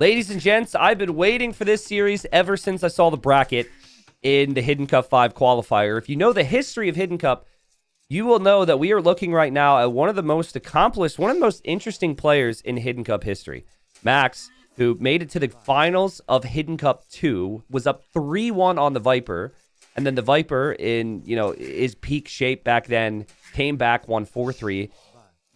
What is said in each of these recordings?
Ladies and gents, I've been waiting for this series ever since I saw the bracket in the Hidden Cup 5 qualifier. If you know the history of Hidden Cup, you will know that we are looking right now at one of the most accomplished, one of the most interesting players in Hidden Cup history. Max, who made it to the finals of Hidden Cup 2, was up 3-1 on the Viper. And then the Viper, in his peak shape back then, came back, won 4-3.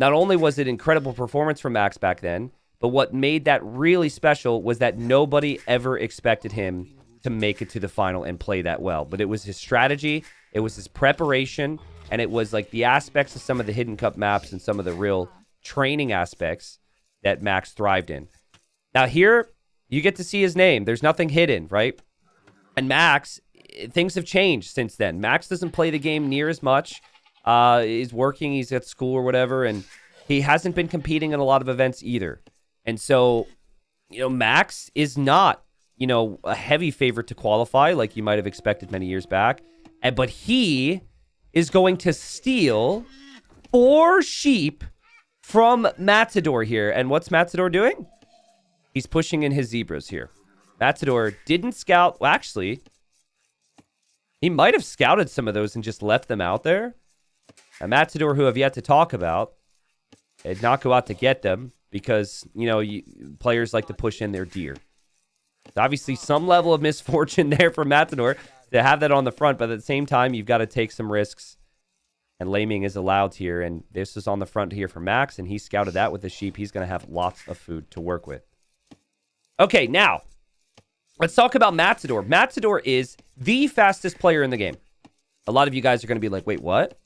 Not only was it incredible performance from Max back then, but what made that really special was that nobody ever expected him to make it to the final and play that well. But it was his strategy, it was his preparation, and it was like the aspects of some of the Hidden Cup maps and some of the real training aspects that Max thrived in. Now here, you get to see his name. There's nothing hidden, right? And Max, things have changed since then. Max doesn't play the game near as much. He's working, he's at school or whatever, and he hasn't been competing in a lot of events either. And so, Max is not, a heavy favorite to qualify like you might have expected many years back. But he is going to steal 4 sheep from Matador here. And what's Matador doing? He's pushing in his zebras here. Matador didn't scout. Well, actually, he might have scouted some of those and just left them out there. A Matador who have yet to talk about did not go out to get them. Because, players like to push in their deer. Obviously, some level of misfortune there for Matador to have that on the front. But at the same time, you've got to take some risks. And laming is allowed here. And this is on the front here for Max. And he scouted that with the sheep. He's going to have lots of food to work with. Okay, now, let's talk about Matador. Matador is the fastest player in the game. A lot of you guys are going to be like, wait, what?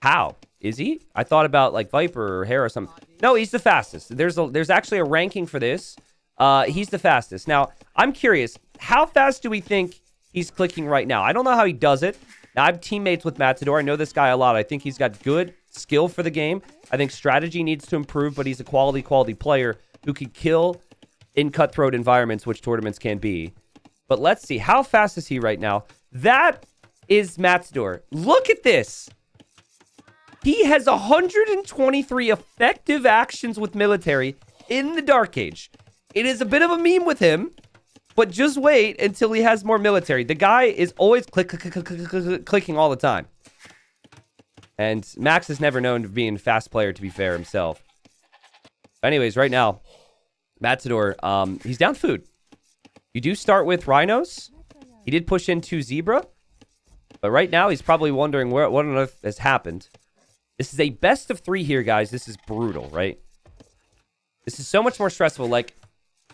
How? Is he? I thought about like Viper or Hera or something. No, he's the fastest. There's actually a ranking for this. He's the fastest. Now, I'm curious, how fast do we think he's clicking right now? I don't know how he does it. Now, I'm teammates with Matador. I know this guy a lot. I think he's got good skill for the game. I think strategy needs to improve, but he's a quality player who can kill in cutthroat environments, which tournaments can be. But let's see. How fast is he right now? That is Matador. Look at this. He has 123 effective actions with military in the Dark Age. It is a bit of a meme with him, but just wait until he has more military. The guy is always clicking all the time. And Max is never known to being a fast player, to be fair himself. Anyways, right now, Matador, he's down food. You do start with rhinos. He did push in 2 zebra. But right now, he's probably wondering what on earth has happened. This is a best of 3 here, guys. This is brutal, right? This is so much more stressful. Like,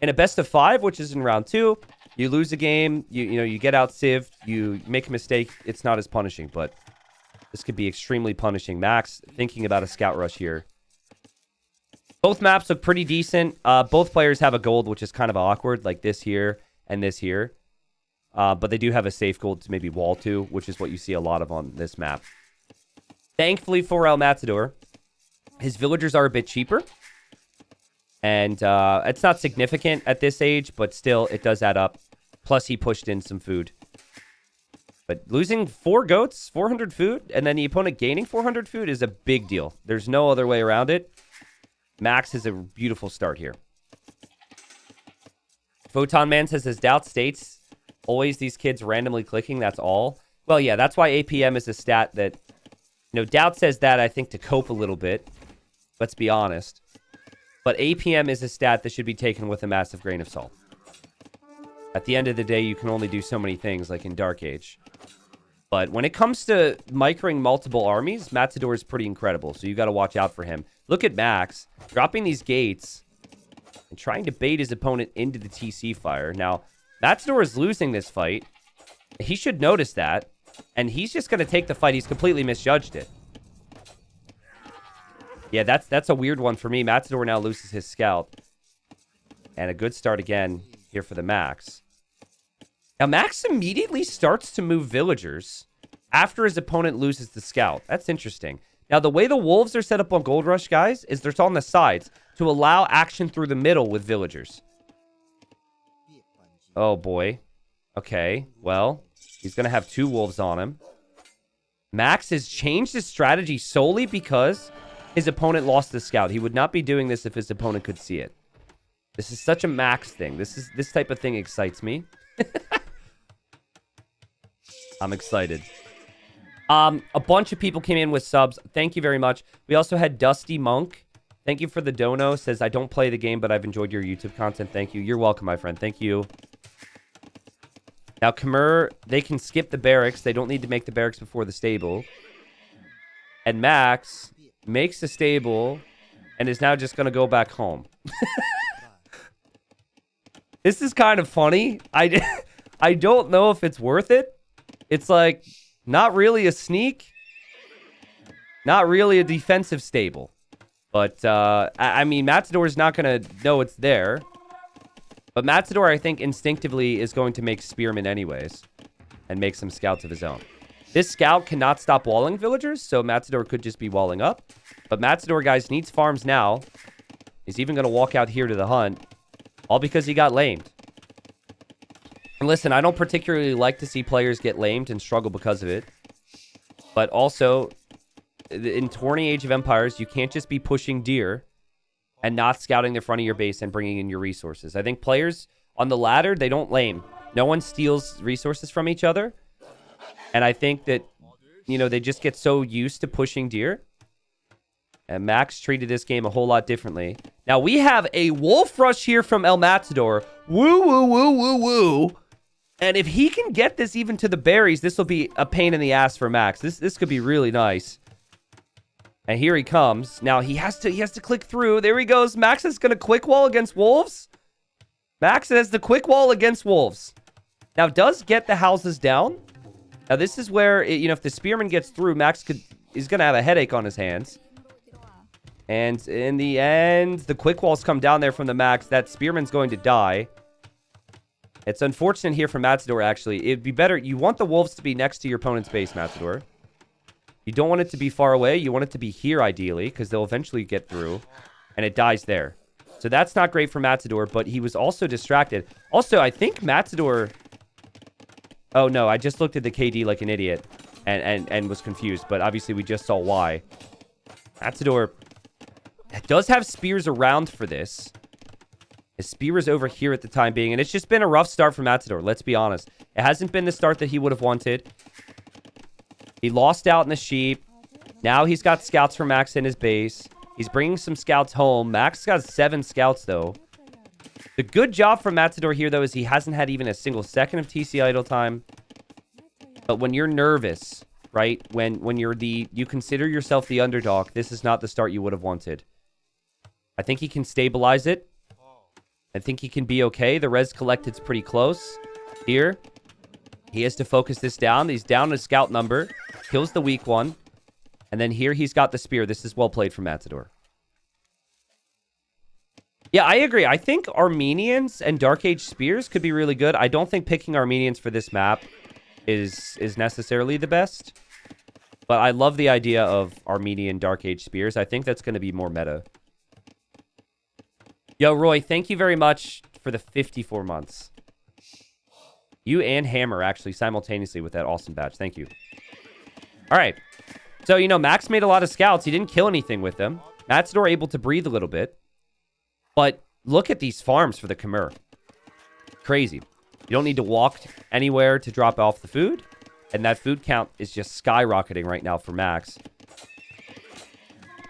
in a best of 5, which is in round 2, you lose a game, you get out civved, you make a mistake, it's not as punishing, but this could be extremely punishing. Max thinking about a scout rush here. Both maps look pretty decent. Both players have a gold, which is kind of awkward, like this here and this here. But they do have a safe gold to maybe wall to, which is what you see a lot of on this map. Thankfully for El Matador, his villagers are a bit cheaper. And it's not significant at this age, but still, it does add up. Plus, he pushed in some food. But losing 4 goats, 400 food, and then the opponent gaining 400 food is a big deal. There's no other way around it. Max has a beautiful start here. Photon Man says his doubt states, always these kids randomly clicking, that's all. Well, yeah, that's why APM is a stat that... Doubt says that, I think, to cope a little bit. Let's be honest. But APM is a stat that should be taken with a massive grain of salt. At the end of the day, you can only do so many things, like in Dark Age. But when it comes to microing multiple armies, Matador is pretty incredible, so you got to watch out for him. Look at Max, dropping these gates and trying to bait his opponent into the TC fire. Now, Matador is losing this fight. He should notice that. And he's just going to take the fight. He's completely misjudged it. Yeah, that's a weird one for me. Matador now loses his scout. And a good start again here for the Max. Now, Max immediately starts to move villagers after his opponent loses the scout. That's interesting. Now, the way the wolves are set up on Gold Rush, guys, is they're on the sides to allow action through the middle with villagers. Oh, boy. Okay, well... He's going to have 2 wolves on him. Max has changed his strategy solely because his opponent lost the scout. He would not be doing this if his opponent could see it. This is such a Max thing. This type of thing excites me. I'm excited. A bunch of people came in with subs. Thank you very much. We also had Dusty Monk. Thank you for the dono. Says, I don't play the game, but I've enjoyed your YouTube content. Thank you. You're welcome, my friend. Thank you. Now, Khmer, they can skip the barracks. They don't need to make the barracks before the stable. And Max makes the stable and is now just going to go back home. This is kind of funny. I don't know if it's worth it. It's like, not really a sneak. Not really a defensive stable. But, I mean, Matador's not going to know it's there. But Matador, I think, instinctively is going to make spearmen anyways. And make some scouts of his own. This scout cannot stop walling villagers, so Matador could just be walling up. But Matador, guys, needs farms now. He's even going to walk out here to the hunt. All because he got lamed. And listen, I don't particularly like to see players get lamed and struggle because of it. But also, in Tourney Age of Empires, you can't just be pushing deer and not scouting the front of your base and bringing in your resources. I think players on the ladder, they don't lame. No one steals resources from each other. And I think that, you know, they just get so used to pushing deer. And Max treated this game a whole lot differently. Now, we have a wolf rush here from El Matador. Woo, woo, woo, woo, woo. And if he can get this even to the berries, this will be a pain in the ass for Max. This could be really nice. And here he comes. Now, he has to click through. There he goes. Max is going to quick wall against wolves. Max has the quick wall against wolves. Now, does get the houses down. Now, this is where, you know, if the spearman gets through, Max is going to have a headache on his hands. And in the end, the quick walls come down there from the Max. That spearman's going to die. It's unfortunate here for Matador, actually. It'd be better. You want the wolves to be next to your opponent's base, Matador. You don't want it to be far away. You want it to be here, ideally, because they'll eventually get through. And it dies there. So that's not great for Matador, but he was also distracted. Also, I think Matador... Oh, no, I just looked at the KD like an idiot and was confused, but obviously we just saw why. Matador does have spears around for this. His spear is over here at the time being, and it's just been a rough start for Matador, let's be honest. It hasn't been the start that he would have wanted. He lost out in the sheep. Now he's got scouts for Max in his base. He's bringing some scouts home. Max got 7 scouts, though. The good job for Matador here, though, is he hasn't had even a single second of TC idle time. But when you're nervous, right? When you consider yourself the underdog, this is not the start you would have wanted. I think he can stabilize it. I think he can be okay. The res collected's pretty close. Here, he has to focus this down. He's down a scout number. Kills the weak one. And then here he's got the spear. This is well played from Matador. Yeah, I agree. I think Armenians and Dark Age spears could be really good. I don't think picking Armenians for this map is necessarily the best. But I love the idea of Armenian Dark Age spears. I think that's going to be more meta. Yo, Roy, thank you very much for the 54 months. You and Hammer, actually, simultaneously with that awesome badge. Thank you. All right. So, you know, Max made a lot of scouts. He didn't kill anything with them. Matador able to breathe a little bit. But look at these farms for the Khmer. Crazy. You don't need to walk anywhere to drop off the food. And that food count is just skyrocketing right now for Max.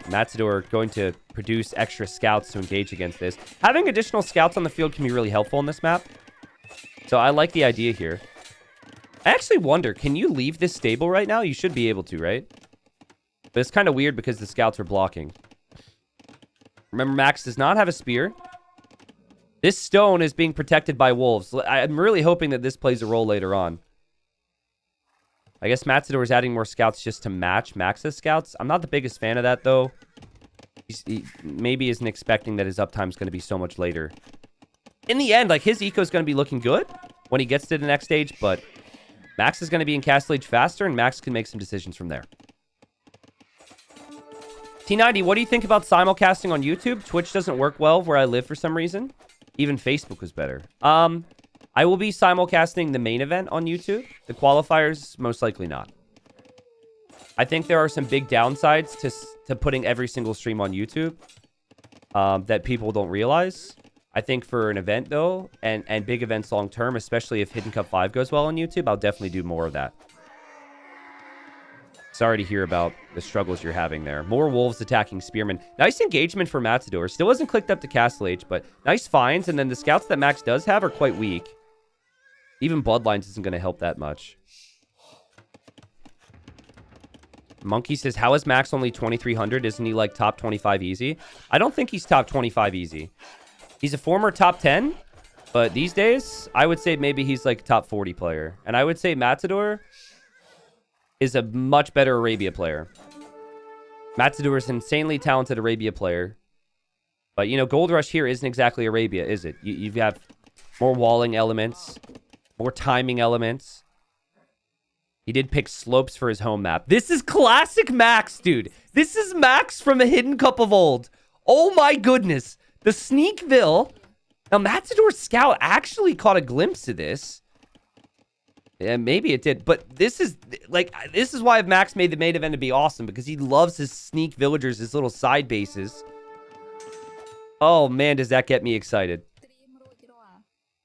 Matador going to produce extra scouts to engage against this. Having additional scouts on the field can be really helpful in this map. So I like the idea here. I actually wonder, can you leave this stable right now? You should be able to, right? But it's kind of weird because the scouts are blocking. Remember, Max does not have a spear. This stone is being protected by wolves. I'm really hoping that this plays a role later on. I guess Matador is adding more scouts just to match Max's scouts. I'm not the biggest fan of that, though. He maybe isn't expecting that his uptime is going to be so much later. In the end, like, his eco is going to be looking good when he gets to the next stage, but Max is going to be in Castle Age faster, and Max can make some decisions from there. T90, what do you think about simulcasting on YouTube? Twitch doesn't work well where I live for some reason. Even Facebook was better. I will be simulcasting the main event on YouTube. The qualifiers, most likely not. I think there are some big downsides to putting every single stream on YouTube that people don't realize. I think for an event, though, and big events long term, especially if Hidden Cup 5 goes well on YouTube, I'll definitely do more of that. Sorry to hear about the struggles you're having there. More wolves attacking spearmen. Nice engagement for Matador. Still hasn't clicked up to Castle Age, but nice finds. And then the scouts that Max does have are quite weak. Even Bloodlines isn't going to help that much. Monkey says, how is Max only 2,300? Isn't he like top 25 easy? I don't think he's top 25 easy. He's a former top 10, but these days, I would say maybe he's like top 40 player. And I would say Matador is a much better Arabia player. Matador is an insanely talented Arabia player. But, you know, Gold Rush here isn't exactly Arabia, is it? You have more walling elements, more timing elements. He did pick slopes for his home map. This is classic Max, dude. This is Max from a Hidden Cup of old. Oh my goodness. The Sneakville. Now, Matador's scout actually caught a glimpse of this. Yeah, maybe it did. But this is why Max made the main event to be awesome, because he loves his sneak villagers, his little side bases. Oh, man, does that get me excited.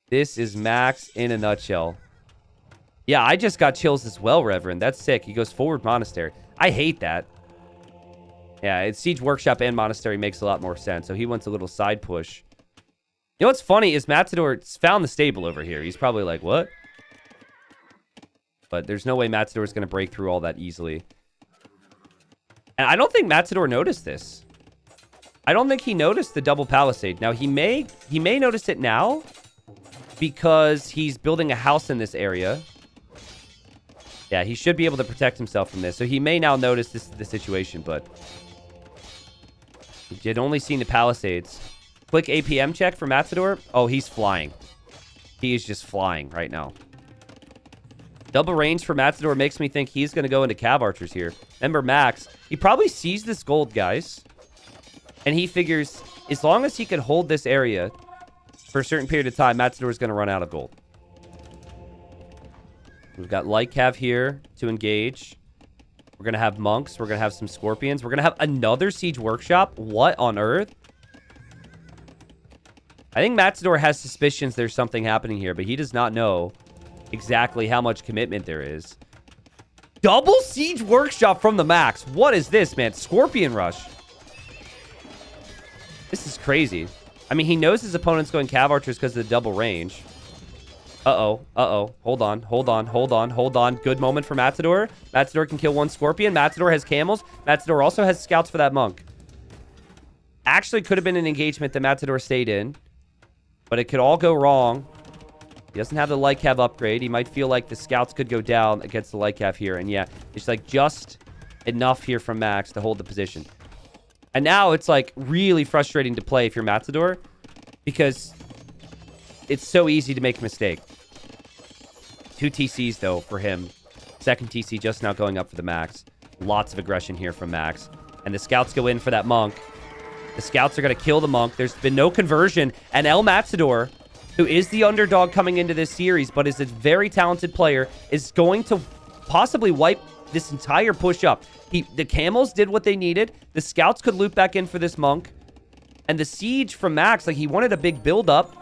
This is Max in a nutshell. Yeah, I just got chills as well, Reverend. That's sick. He goes forward monastery. I hate that. Yeah, it's Siege Workshop and Monastery makes a lot more sense. So he wants a little side push. You know what's funny is Matador found the stable over here. He's probably like, what? But there's no way Matador is going to break through all that easily. And I don't think Matador noticed this. I don't think he noticed the double palisade. Now, he may notice it now because he's building a house in this area. Yeah, he should be able to protect himself from this. So he may now notice this is the situation, but he had only seen the palisades. Quick APM check for Matador. Oh, he's flying. He is just flying right now. Double range for Matador makes me think he's going to go into Cav Archers here. Remember, Max, he probably sees this gold, guys. And he figures, as long as he can hold this area for a certain period of time, Matador is going to run out of gold. We've got Light Cav here to engage. We're going to have monks. We're going to have some scorpions. We're going to have another siege workshop. What on earth? I think Matador has suspicions there's something happening here, but he does not know exactly how much commitment there is. Double siege workshop from the Max. What is this, man? Scorpion rush. This is crazy. I mean, he knows his opponent's going Cav Archers because of the double range. Uh-oh. Uh-oh. Hold on. Hold on. Hold on. Hold on. Good moment for Matador. Matador can kill one scorpion. Matador has camels. Matador also has scouts for that monk. Actually, could have been an engagement that Matador stayed in. But it could all go wrong. He doesn't have the Light Cav upgrade. He might feel like the scouts could go down against the Light Cav here. And yeah, it's like just enough here from Max to hold the position. And now it's like really frustrating to play if you're Matador, because it's so easy to make a mistake. 2 TCs though for him. Second TC just now going up for the Max. Lots of aggression here from Max. And the scouts go in for that monk. The scouts are going to kill the monk. There's been no conversion. And El Matador, who is the underdog coming into this series, but is a very talented player, is going to possibly wipe this entire push up. The camels did what they needed. The scouts could loop back in for this monk. And the siege from Max, like, he wanted a big build-up.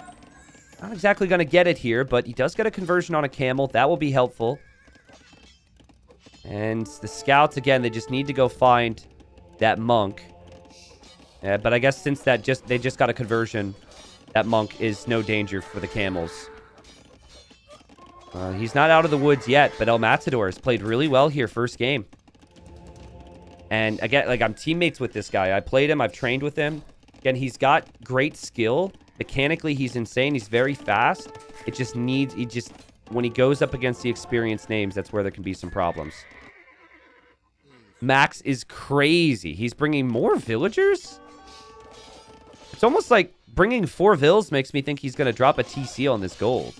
Not exactly going to get it here, but he does get a conversion on a camel. That will be helpful. And the scouts, again, they just need to go find that monk. But I guess since they just got a conversion, that monk is no danger for the camels. He's not out of the woods yet, but El Matador has played really well here first game. And again, like, I'm teammates with this guy. I played him. I've trained with him. Again, he's got great skill. Mechanically, he's insane. He's very fast. It just needs... when he goes up against the experienced names, that's where there can be some problems. Max is crazy. He's bringing more villagers? It's almost like bringing 4 vills makes me think he's going to drop a TC on this gold.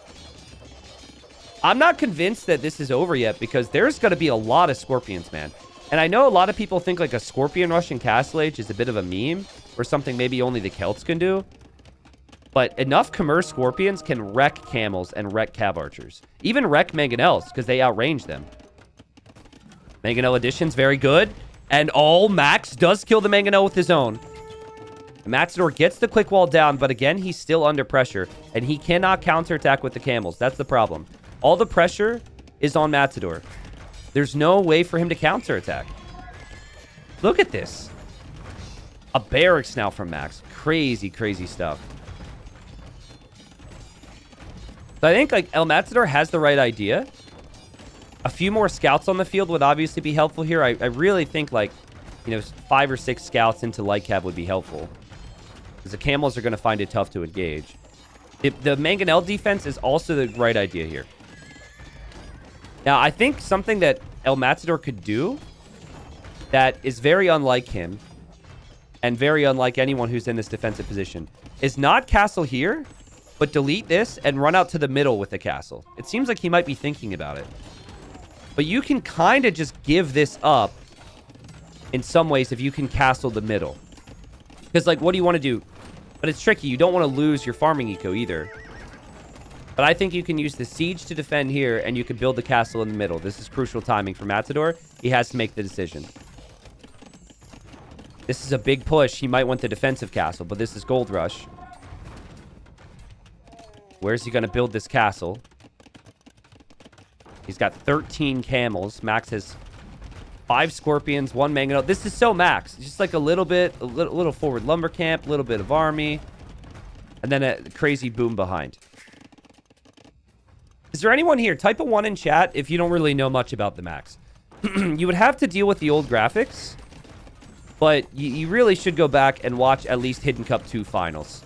I'm not convinced that this is over yet, because there's going to be a lot of scorpions, man. And I know a lot of people think like a scorpion rush in Castle Age is a bit of a meme, or something maybe only the Celts can do. But enough commerce scorpions can wreck camels and wreck Cav Archers. Even wreck mangonels, because they outrange them. Mangonel addition's very good. And Max does kill the mangonel with his own. Matador gets the quick wall down, but again, he's still under pressure, and he cannot counterattack with the camels. That's the problem. All the pressure is on Matador. There's no way for him to counterattack. Look at this. A barracks now from Max. Crazy, crazy stuff. So I think like El Matador has the right idea. A few more scouts on the field would obviously be helpful here. I really think like, you know, 5 or 6 scouts into light cav would be helpful. Because the camels are going to find it tough to engage. The Mangonel defense is also the right idea here. Now, I think something that El Matador could do that is very unlike him and very unlike anyone who's in this defensive position is not castle here, but delete this and run out to the middle with the castle. It seems like he might be thinking about it. But you can kind of just give this up in some ways if you can castle the middle. Because, like, what do you want to do? But it's tricky. You don't want to lose your farming eco either. But I think you can use the siege to defend here, and you can build the castle in the middle. This is crucial timing for Matador. He has to make the decision. This is a big push. He might want the defensive castle, but this is Gold Rush. Where's he going to build this castle? He's got 13 camels. Max has 5 scorpions, 1 mangonel. This is so Max. Just like a little forward lumber camp, a little bit of army, and then a crazy boom behind. Is there anyone here? Type a 1 in chat if you don't really know much about the Max. You would have to deal with the old graphics, but you really should go back and watch at least Hidden Cup 2 finals.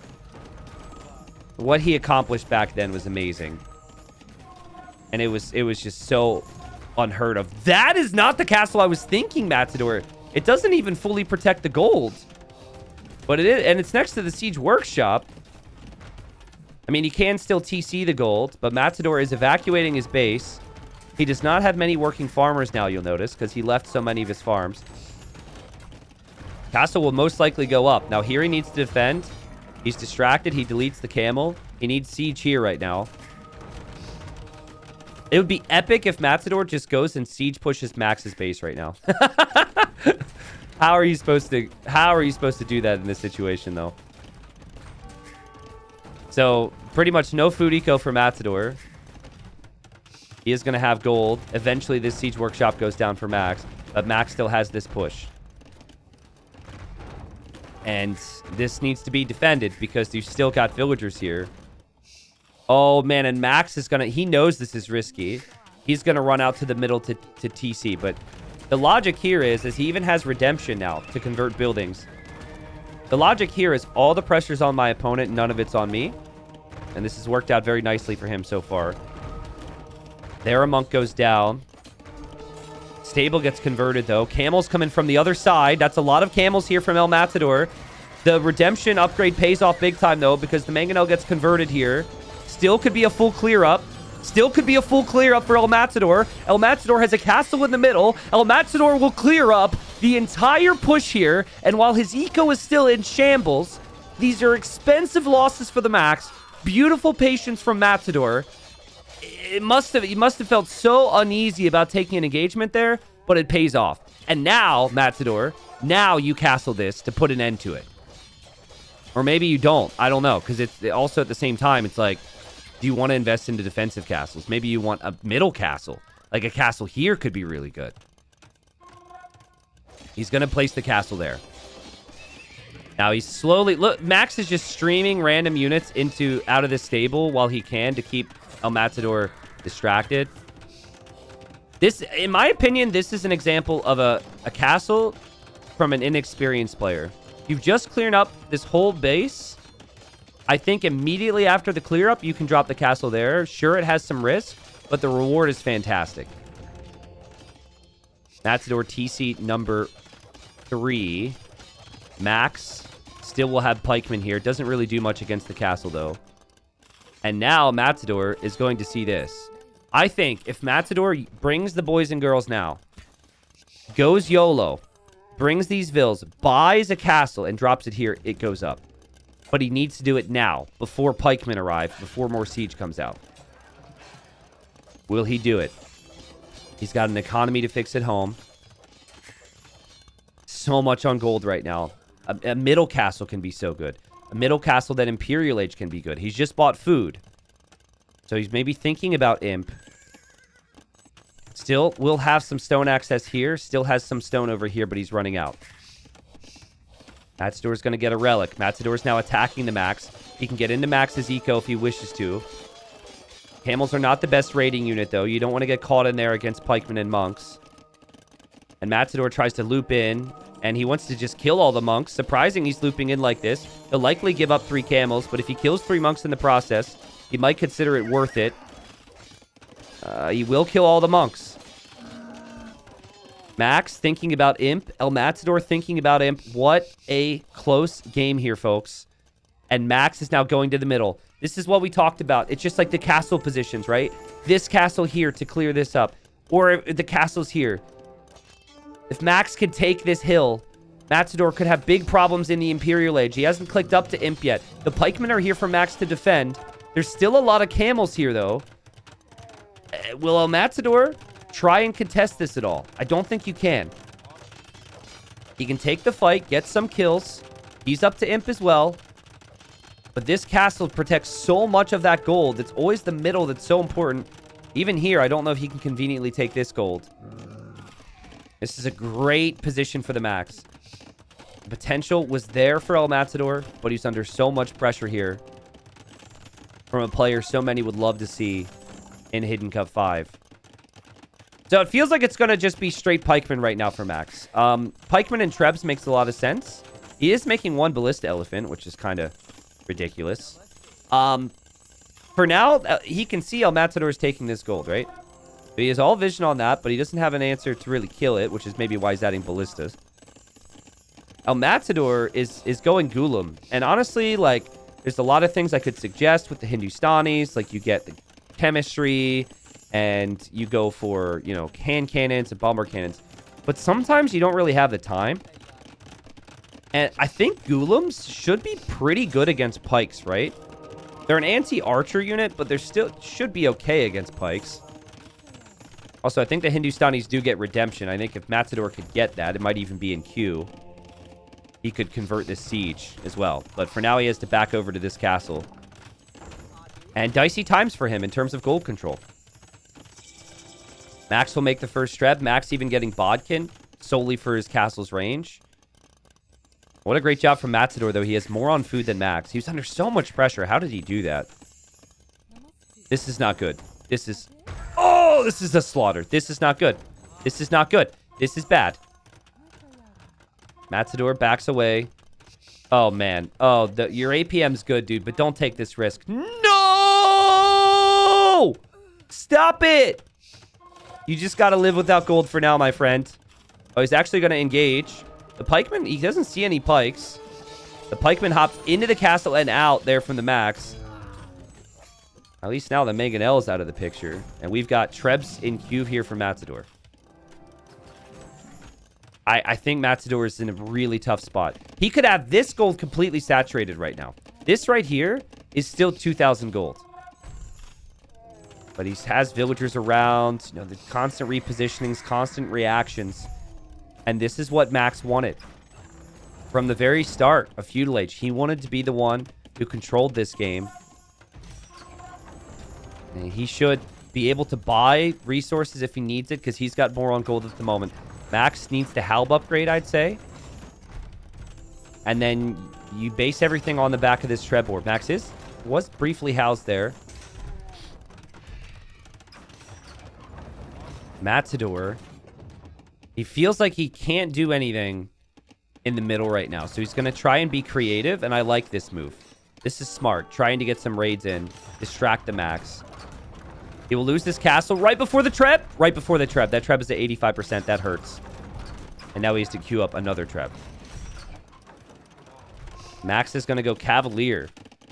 What he accomplished back then was amazing. And it was just so unheard of. That is not the castle I was thinking, Matador. It doesn't even fully protect the gold. But it is, and it's next to the siege workshop. I mean, he can still TC the gold, but Matador is evacuating his base. He does not have many working farmers now, you'll notice, because he left so many of his farms. Castle will most likely go up. Now, here he needs to defend. He's distracted. He deletes the camel. He needs siege here right now. It would be epic if Matador just goes and siege pushes Max's base right now. How are you supposed to do that in this situation, though? So, pretty much no food eco for Matador. He is going to have gold. Eventually, this siege workshop goes down for Max, but Max still has this push. And this needs to be defended because you've still got villagers here. Oh, man, and Max is going to... He knows this is risky. He's going to run out to the middle to TC, but the logic here is he even has redemption now to convert buildings. The logic here is all the pressure's on my opponent, none of it's on me. And this has worked out very nicely for him so far. There, a monk goes down. Stable gets converted, though. Camels coming from the other side. That's a lot of camels here from El Matador. The redemption upgrade pays off big time, though, because the Mangonel gets converted here. Still could be a full clear up. Still could be a full clear up for El Matador. El Matador has a castle in the middle. El Matador will clear up the entire push here. And while his eco is still in shambles, these are expensive losses for the Max. Beautiful patience from Matador. He must have felt so uneasy about taking an engagement there, but it pays off. And now, Matador, now you castle this to put an end to it. Or maybe you don't. I don't know. Because it's also at the same time, it's like, do you want to invest into defensive castles? Maybe you want a middle castle. Like a castle here could be really good. He's going to place the castle there. Now he's slowly... Look, Max is just streaming random units out of the stable while he can to keep El Matador distracted. This, in my opinion, this is an example of a castle from an inexperienced player. You've just cleared up this whole base. I think immediately after the clear up, you can drop the castle there. Sure, it has some risk, but the reward is fantastic. Matador TC number 3. Max still will have pikemen here. Doesn't really do much against the castle, though. And now Matador is going to see this. I think if Matador brings the boys and girls now, goes YOLO, brings these vills, buys a castle, and drops it here, it goes up. But he needs to do it now, before pikemen arrive, before more siege comes out. Will he do it? He's got an economy to fix at home. So much on gold right now. A middle castle can be so good. A middle castle that Imperial Age can be good. He's just bought food. So he's maybe thinking about Imp. Still will have some stone access here. Still has some stone over here, but he's running out. Matador's going to get a relic. Matador's now attacking the Max. He can get into Max's eco if he wishes to. Camels are not the best raiding unit, though. You don't want to get caught in there against pikemen and monks. And Matador tries to loop in, and he wants to just kill all the monks. Surprising he's looping in like this. He'll likely give up 3 camels, but if he kills 3 monks in the process, he might consider it worth it. He will kill all the monks. Max thinking about Imp. El Matador thinking about Imp. What a close game here, folks. And Max is now going to the middle. This is what we talked about. It's just like the castle positions, right? This castle here to clear this up. Or the castle's here. If Max could take this hill, Matador could have big problems in the Imperial Age. He hasn't clicked up to Imp yet. The pikemen are here for Max to defend. There's still a lot of camels here, though. Will El Matador try and contest this at all? I don't think you can. He can take the fight, get some kills. He's up to Imp as well. But this castle protects so much of that gold. It's always the middle that's so important. Even here, I don't know if he can conveniently take this gold. This is a great position for the Max. The potential was there for El Matador, but he's under so much pressure here from a player so many would love to see in Hidden Cup 5. So it feels like it's going to just be straight pikemen right now for Max. Pikemen and Trebs makes a lot of sense. He is making 1 ballista elephant, which is kind of ridiculous. For now, he can see El Matador is taking this gold, right? So he has all vision on that, but he doesn't have an answer to really kill it, which is maybe why he's adding ballistas. El Matador is going Gulam. And honestly, like, there's a lot of things I could suggest with the Hindustanis. Like, you get the chemistry, and you go for, you know, hand cannons and bomber cannons. But sometimes you don't really have the time. And I think Gulams should be pretty good against pikes, right? They're an anti-archer unit, but they're still should be okay against pikes. Also, I think the Hindustanis do get redemption. I think if Matador could get that, it might even be in queue. He could convert this siege as well. But for now, he has to back over to this castle. And dicey times for him in terms of gold control. Max will make the first Treb. Max even getting Bodkin solely for his castle's range. What a great job from Matador, though. He has more on food than Max. He was under so much pressure. How did he do that? This is not good. This is... Oh, this is a slaughter. This is not good. This is not good. This is bad. Matador backs away. Oh, man. Oh, your APM's good, dude, but don't take this risk. No! Stop it! You just got to live without gold for now, my friend. Oh, he's actually going to engage. The pikeman, he doesn't see any pikes. The pikeman hops into the castle and out there from the Max. At least now the Megan L is out of the picture. And we've got Trebs in queue here for Matador. I think Matador is in a really tough spot. He could have this gold completely saturated right now. This right here is still 2,000 gold. But he has villagers around. You know, the constant repositionings, constant reactions. And this is what Max wanted. From the very start of Feudal Age, he wanted to be the one who controlled this game. And he should be able to buy resources if he needs it, because he's got more on gold at the moment. Max needs the Halb upgrade, I'd say. And then you base everything on the back of this Treb board. Max was briefly housed there. Matador. He feels like he can't do anything in the middle right now. So he's going to try and be creative, and I like this move. This is smart. Trying to get some raids in. Distract the Max. He will lose this castle right before the Treb. Right before the Treb. That Treb is at 85%. That hurts. And now he has to queue up another Treb. Max is going to go Cavalier.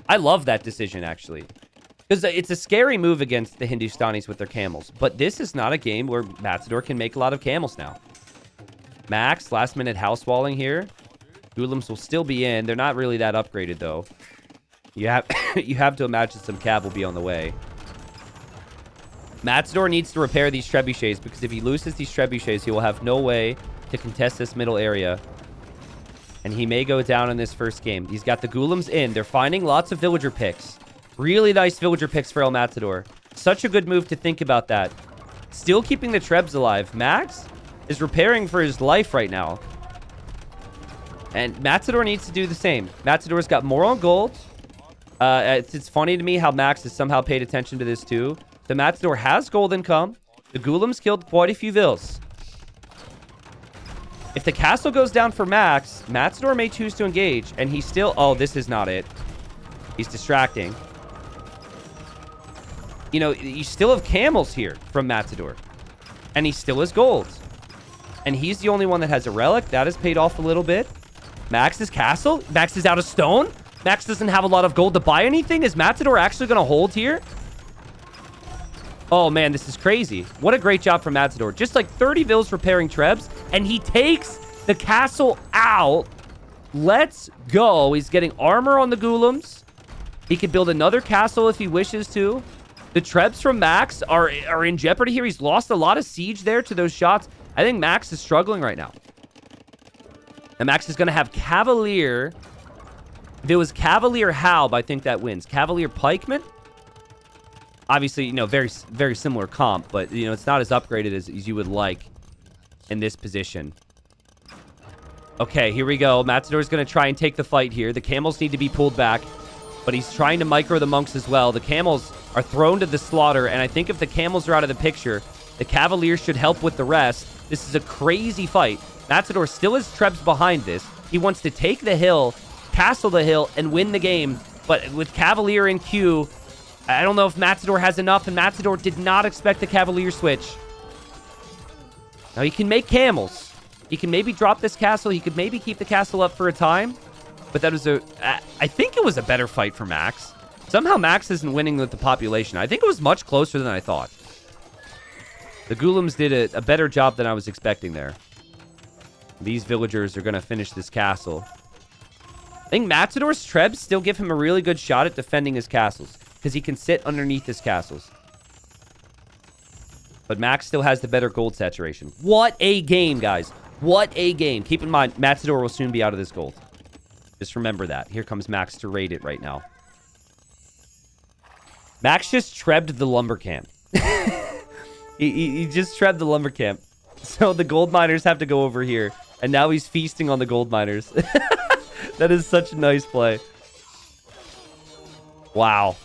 I love that decision, actually. Because it's a scary move against the Hindustanis with their camels. But this is not a game where Matador can make a lot of camels now. Max, last minute house walling here. Gulams will still be in. They're not really that upgraded, though. You have you have to imagine some cav will be on the way. Matador needs to repair these trebuchets, because if he loses these trebuchets, he will have no way to contest this middle area. And he may go down in this first game. He's got the Ghoulems in. They're finding lots of villager picks. Really nice villager picks for El Matador. Such a good move to think about that. Still keeping the Trebs alive. Max is repairing for his life right now. And Matador needs to do the same. Matador's got more on gold. It's funny to me how Max has somehow paid attention to this too. The Matador has gold income. The Ghoulems killed quite a few vills. If the castle goes down for Max, Matador may choose to engage. And he's still... Oh, this is not it. He's distracting. You know, you still have camels here from Matador. And he still has gold. And he's the only one that has a relic. That has paid off a little bit. Max's castle? Max is out of stone? Max doesn't have a lot of gold to buy anything? Is Matador actually going to hold here? Oh, man, this is crazy. What a great job from Matador. Just like 30 vills repairing Trebs, and he takes the castle out. Let's go. He's getting armor on the Ghoulems. He could build another castle if he wishes to. The Trebs from Max are in jeopardy here. He's lost a lot of siege there to those shots. I think Max is struggling right now. And Max is going to have Cavalier. If it was Cavalier Halb, I think that wins. Cavalier Pikeman? Obviously, you know, very, very similar comp, but, you know, it's not as upgraded as you would like in this position. Okay, here we go. Matador's going to try and take the fight here. The camels need to be pulled back, but he's trying to micro the monks as well. The camels are thrown to the slaughter, and I think if the camels are out of the picture, the Cavaliers should help with the rest. This is a crazy fight. Matador still has Trebs behind this. He wants to take the hill, castle the hill, and win the game, but with Cavalier in queue, I don't know if Matador has enough, and Matador did not expect the Cavalier switch. Now, he can make camels. He can maybe drop this castle. He could maybe keep the castle up for a time. But that was I think it was a better fight for Max. Somehow Max isn't winning with the population. I think it was much closer than I thought. The Ghoulems did a better job than I was expecting there. These villagers are going to finish this castle. I think Matador's Trebs still give him a really good shot at defending his castles, because he can sit underneath his castles. But Max still has the better gold saturation. What a game, guys. What a game. Keep in mind, Matador will soon be out of this gold. Just remember that. Here comes Max to raid it right now. Max just trebbed the lumber camp. he just trebbed the lumber camp. So the gold miners have to go over here. And now he's feasting on the gold miners. That is such a nice play. Wow.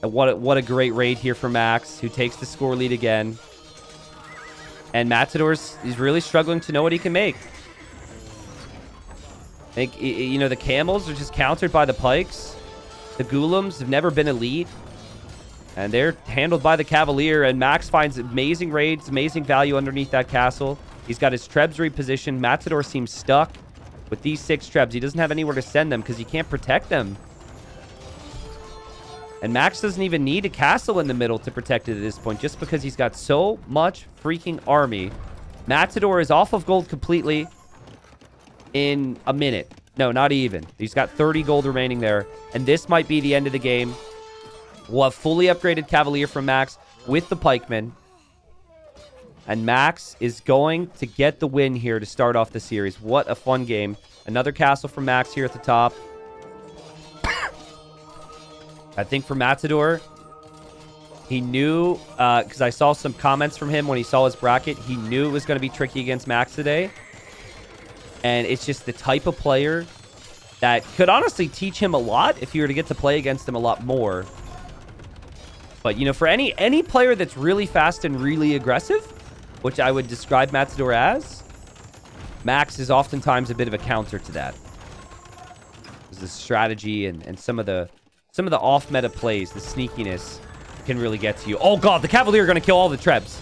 What a great raid here for Max, who takes the score lead again. And he's really struggling to know what he can make. I think, you know, the camels are just countered by the pikes. The Ghoulems have never been elite. And they're handled by the Cavalier. And Max finds amazing raids, amazing value underneath that castle. He's got his Trebs repositioned. Matador seems stuck with these 6 Trebs. He doesn't have anywhere to send them because he can't protect them. And Max doesn't even need a castle in the middle to protect it at this point, just because he's got so much freaking army. Matador is off of gold completely in a minute. No, not even. He's got 30 gold remaining there. And this might be the end of the game. We'll have fully upgraded Cavalier from Max with the pikemen. And Max is going to get the win here to start off the series. What a fun game. Another castle from Max here at the top. I think for Matador, he knew, because I saw some comments from him when he saw his bracket, he knew it was going to be tricky against Max today. And it's just the type of player that could honestly teach him a lot if you were to get to play against him a lot more. But, you know, for any player that's really fast and really aggressive, which I would describe Matador as, Max is oftentimes a bit of a counter to that. The strategy and some of the off-meta plays, the sneakiness, can really get to you. Oh, God, the Cavalier are going to kill all the Trebs.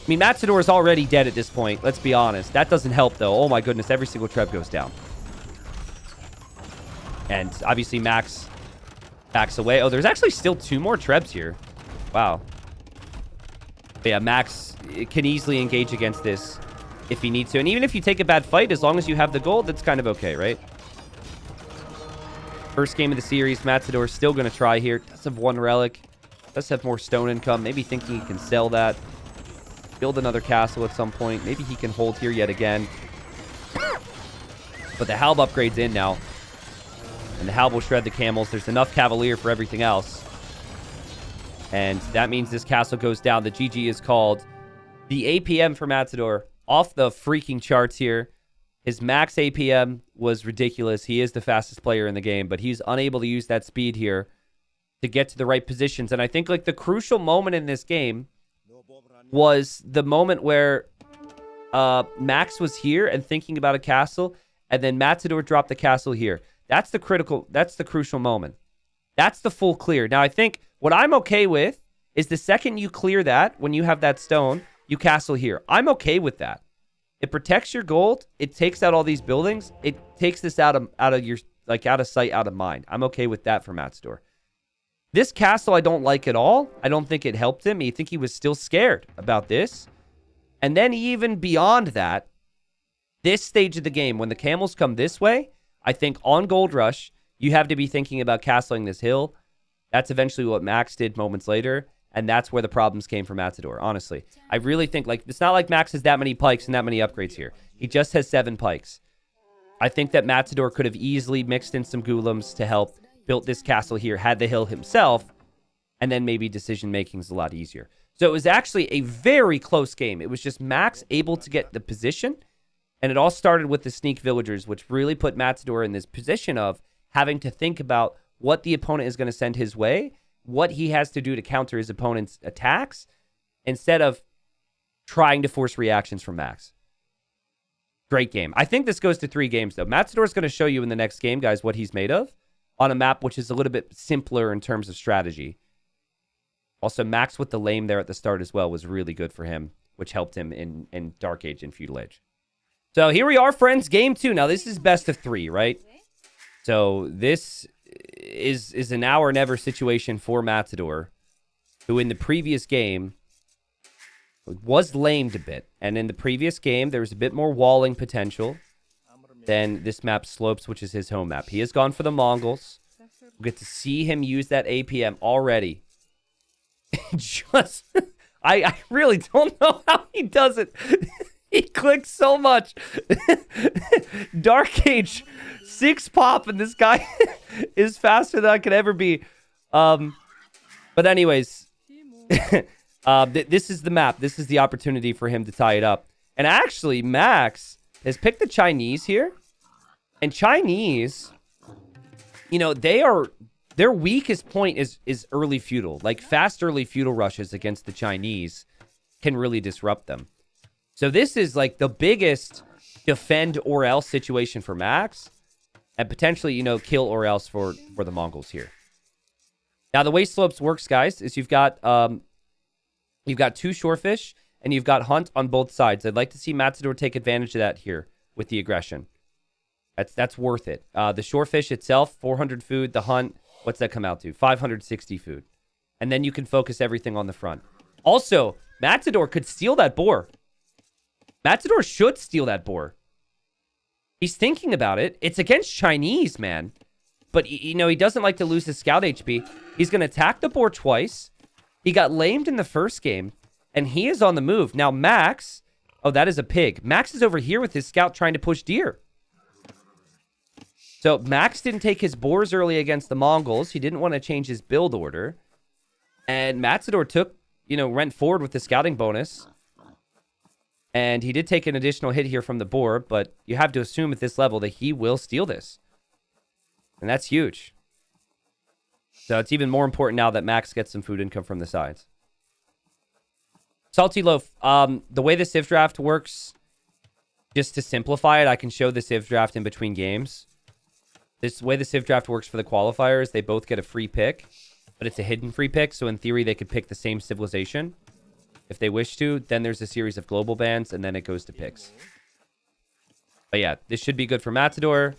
I mean, Matador is already dead at this point. Let's be honest. That doesn't help, though. Oh, my goodness. Every single Treb goes down. And, obviously, Max backs away. Oh, there's actually still 2 more Trebs here. Wow. But, yeah, Max can easily engage against this if he needs to. And even if you take a bad fight, as long as you have the gold, that's kind of okay, right? First game of the series, Matador still going to try here. Does have 1 relic. Does have more stone income. Maybe thinking he can sell that. Build another castle at some point. Maybe he can hold here yet again. But the Halb upgrade's in now. And the Halb will shred the camels. There's enough Cavalier for everything else. And that means this castle goes down. The GG is called. The APM for Matador, off the freaking charts here. His max APM was ridiculous. He is the fastest player in the game, but he's unable to use that speed here to get to the right positions. And I think like the crucial moment in this game was the moment where Max was here and thinking about a castle, and then Matador dropped the castle here. That's the crucial moment. That's the full clear. Now, I think what I'm okay with is the second you clear that, when you have that stone, you castle here. I'm okay with that. It protects your gold. It takes out all these buildings. It takes this out of your, like, out of sight, out of mind. I'm okay with that for Matador. This castle I don't like at all. I don't think it helped him. I think he was still scared about this. And then even beyond that, this stage of the game, when the camels come this way, I think on Gold Rush, you have to be thinking about castling this hill. That's eventually what Max did moments later. And that's where the problems came for Matador, honestly. I really think, like, it's not like Max has that many pikes and that many upgrades here. He just has 7 pikes. I think that Matador could have easily mixed in some Ghoulems to help build this castle here, had the hill himself, and then maybe decision-making is a lot easier. So it was actually a very close game. It was just Max able to get the position, and it all started with the sneak villagers, which really put Matador in this position of having to think about what the opponent is going to send his way, what he has to do to counter his opponent's attacks, instead of trying to force reactions from Max. Great game. I think this goes to 3 games, though. Matador's going to show you in the next game, guys, what he's made of on a map which is a little bit simpler in terms of strategy. Also, Max with the lame there at the start as well was really good for him, which helped him in Dark Age and Feudal Age. So here we are, friends. Game 2. Now, this is best of 3, right? So this is an now or never situation for Matador, who in the previous game was lamed a bit. And in the previous game, there was a bit more walling potential than this map Slopes, which is his home map. He has gone for the Mongols. We get to see him use that APM already. Just, I really don't know how he does it. He clicks so much. Dark Age, 6 pop, and this guy is faster than I could ever be. But anyways, this is the map. This is the opportunity for him to tie it up. And actually, Max has picked the Chinese here. And Chinese, you know, their weakest point is early feudal. Like, fast early feudal rushes against the Chinese can really disrupt them. So this is like the biggest defend or else situation for Max. And potentially, you know, kill or else for the Mongols here. Now, the way Slopes works, guys, is you've got 2 Shorefish and you've got Hunt on both sides. I'd like to see Matador take advantage of that here with the aggression. That's worth it. The Shorefish itself, 400 food. The Hunt, what's that come out to? 560 food. And then you can focus everything on the front. Also, Matador could steal that boar. Matador should steal that boar. He's thinking about it. It's against Chinese, man. But, you know, he doesn't like to lose his scout HP. He's going to attack the boar twice. He got lamed in the first game, and he is on the move. Now, Max... Oh, that is a pig. Max is over here with his scout trying to push deer. So, Max didn't take his boars early against the Mongols. He didn't want to change his build order. And Matador took, you know, went forward with the scouting bonus. And he did take an additional hit here from the boar, but you have to assume at this level that he will steal this. And that's huge. So it's even more important now that Max gets some food income from the sides. Salty Loaf. The way the Civ draft works, just to simplify it, I can show the Civ draft in between games. This way the Civ draft works for the qualifiers, they both get a free pick, but it's a hidden free pick, so in theory they could pick the same civilization. If they wish to, then there's a series of global bans, and then it goes to picks. But yeah, this should be good for Matador.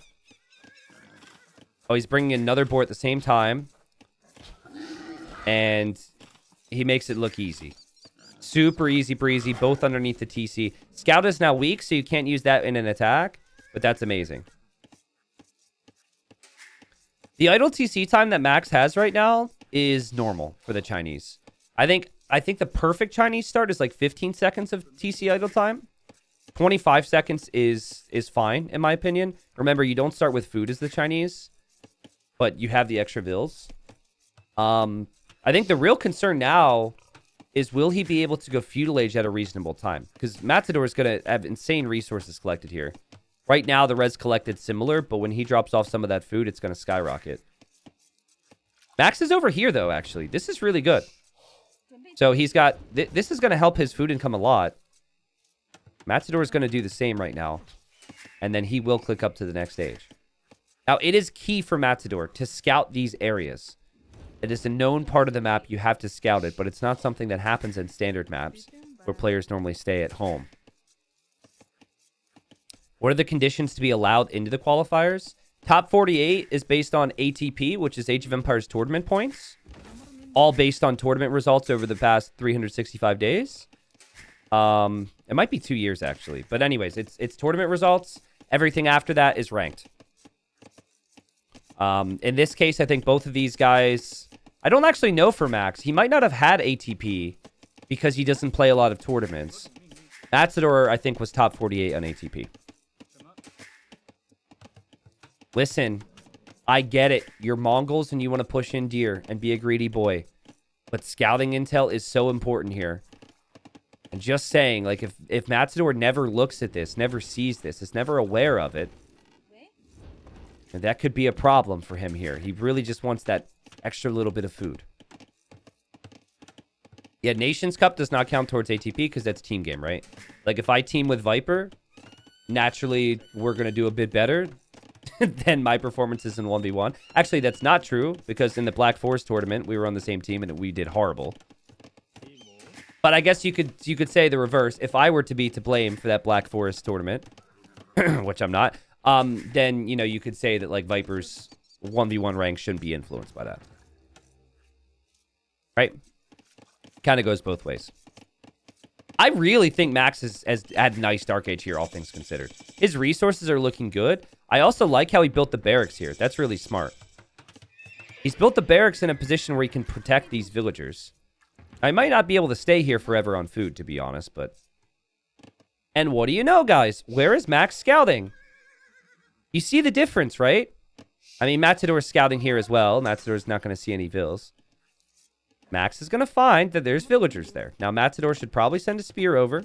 Oh, he's bringing another boar at the same time. And he makes it look easy. Super easy breezy, both underneath the TC. Scout is now weak, so you can't use that in an attack, but that's amazing. The idle TC time that Max has right now is normal for the Chinese. I think the perfect Chinese start is like 15 seconds of TC idle time. 25 seconds is fine, in my opinion. Remember, you don't start with food as the Chinese, but you have the extra vills. I think the real concern now is, will he be able to go Feudal Age at a reasonable time? Because Matador is going to have insane resources collected here. Right now, the res collected similar, but when he drops off some of that food, it's going to skyrocket. Max is over here, though, actually. This is really good. So he's got... this is going to help his food income a lot. Matador is going to do the same right now. And then he will click up to the next stage. Now, it is key for Matador to scout these areas. It is a known part of the map. You have to scout it, but it's not something that happens in standard maps where players normally stay at home. What are the conditions to be allowed into the qualifiers? Top 48 is based on ATP, which is Age of Empires tournament points. All based on tournament results over the past 365 days. It might be 2 years, actually. But anyways, it's tournament results. Everything after that is ranked. In this case, I think both of these guys... I don't actually know for Max. He might not have had ATP because he doesn't play a lot of tournaments. Matador, I think, was top 48 on ATP. Listen, I get it. You're Mongols and you want to push in deer and be a greedy boy. But scouting intel is so important here. And just saying, like, if Matador never looks at this, never sees this, is never aware of it, and that could be a problem for him here. He really just wants that extra little bit of food. Yeah, Nations Cup does not count towards ATP because that's team game, right? Like, if I team with Viper, naturally, we're going to do a bit better than my performances in 1v1. Actually, that's not true because in the Black Forest tournament, we were on the same team and we did horrible. But I guess you could say the reverse. If I were to be to blame for that Black Forest tournament, which I'm not, then, you know, you could say that, like, Viper's 1v1 rank shouldn't be influenced by that. Right? Kind of goes both ways. I really think Max has had nice Dark Age here, all things considered. His resources are looking good. I also like how he built the barracks here. That's really smart. He's built the barracks in a position where he can protect these villagers. I might not be able to stay here forever on food, to be honest, but... And what do you know, guys? Where is Max scouting? You see the difference, right? I mean, Matador's scouting here as well. Matador's not going to see any vills. Max is going to find that there's villagers there. Now, Matador should probably send a spear over.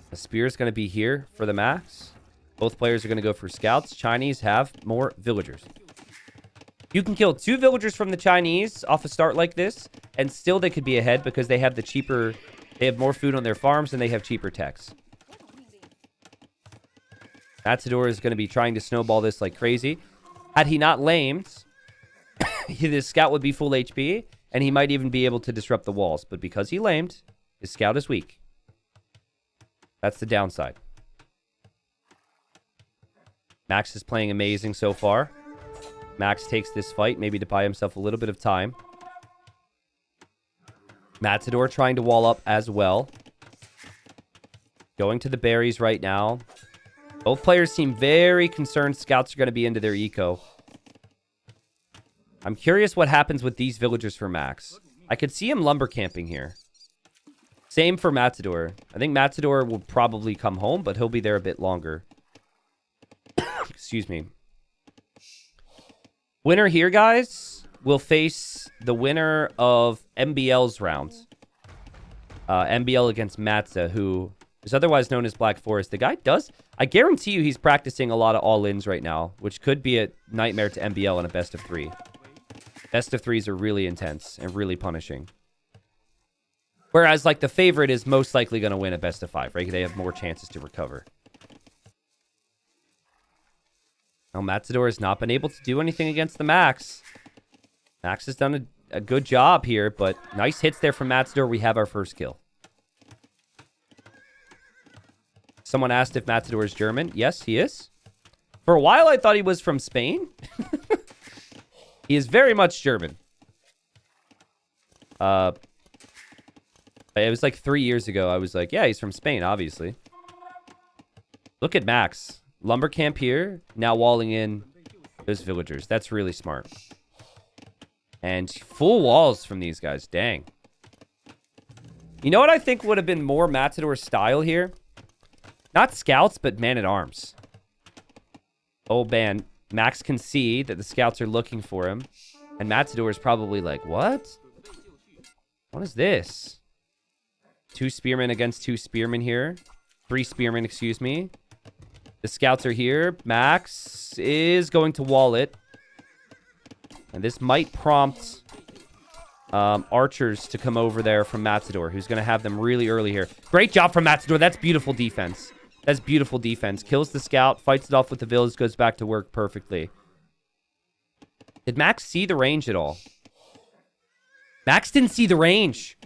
The spear is going to be here for the Max. Both players are going to go for scouts. Chinese have more villagers. You can kill 2 villagers from the Chinese off a start like this, and still they could be ahead because they have the cheaper... They have more food on their farms, and they have cheaper techs. Matador is going to be trying to snowball this like crazy. Had he not lamed, his scout would be full HP, and he might even be able to disrupt the walls. But because he lamed, his scout is weak. That's the downside. Max is playing amazing so far. Max takes this fight, maybe to buy himself a little bit of time. Matador trying to wall up as well. Going to the berries right now. Both players seem very concerned scouts are going to be into their eco. I'm curious what happens with these villagers for Max. I could see him lumber camping here. Same for Matador. I think Matador will probably come home, but he'll be there a bit longer. Excuse me. Winner here, guys, will face the winner of MBL's round. MBL against Matza, who is otherwise known as Black Forest. The guy does... I guarantee you he's practicing a lot of all-ins right now, which could be a nightmare to MBL in a best of 3. Best of 3s are really intense and really punishing. Whereas, like, the favorite is most likely going to win a best of 5, right? They have more chances to recover. Now, Matador has not been able to do anything against the Max. Max has done a good job here, but nice hits there from Matador. We have our first kill. Someone asked if Matador is German. Yes, he is. For a while, I thought he was from Spain. He is very much German. It was like 3 years ago. I was like, yeah, he's from Spain, obviously. Look at Max. Lumber camp here. Now walling in those villagers. That's really smart. And full walls from these guys. Dang. You know what I think would have been more Matador style here? Not scouts, but man-at-arms. Oh, man. Max can see that the scouts are looking for him. And Matador is probably like, what? What is this? 2 spearmen against 2 spearmen here. 3 spearmen, excuse me. The scouts are here. Max is going to wall it. And this might prompt archers to come over there from Matador, who's going to have them really early here. Great job from Matador. That's beautiful defense. That's beautiful defense. Kills the scout, fights it off with the villas, goes back to work perfectly. Did Max see the range at all? Max didn't see the range.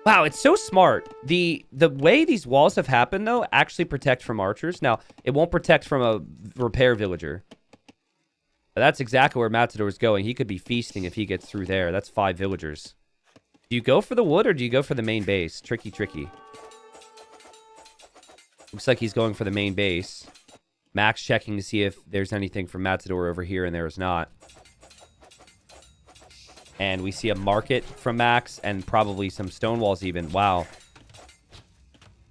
Wow, it's so smart. The way these walls have happened, though, actually protect from archers. Now, it won't protect from a repair villager. That's exactly where Matador is going. He could be feasting if he gets through there. That's 5 villagers. Do you go for the wood or do you go for the main base? Tricky, tricky. Looks like he's going for the main base. Max checking to see if there's anything from Matador over here, and there is not. And we see a market from Max and probably some stone walls even. Wow.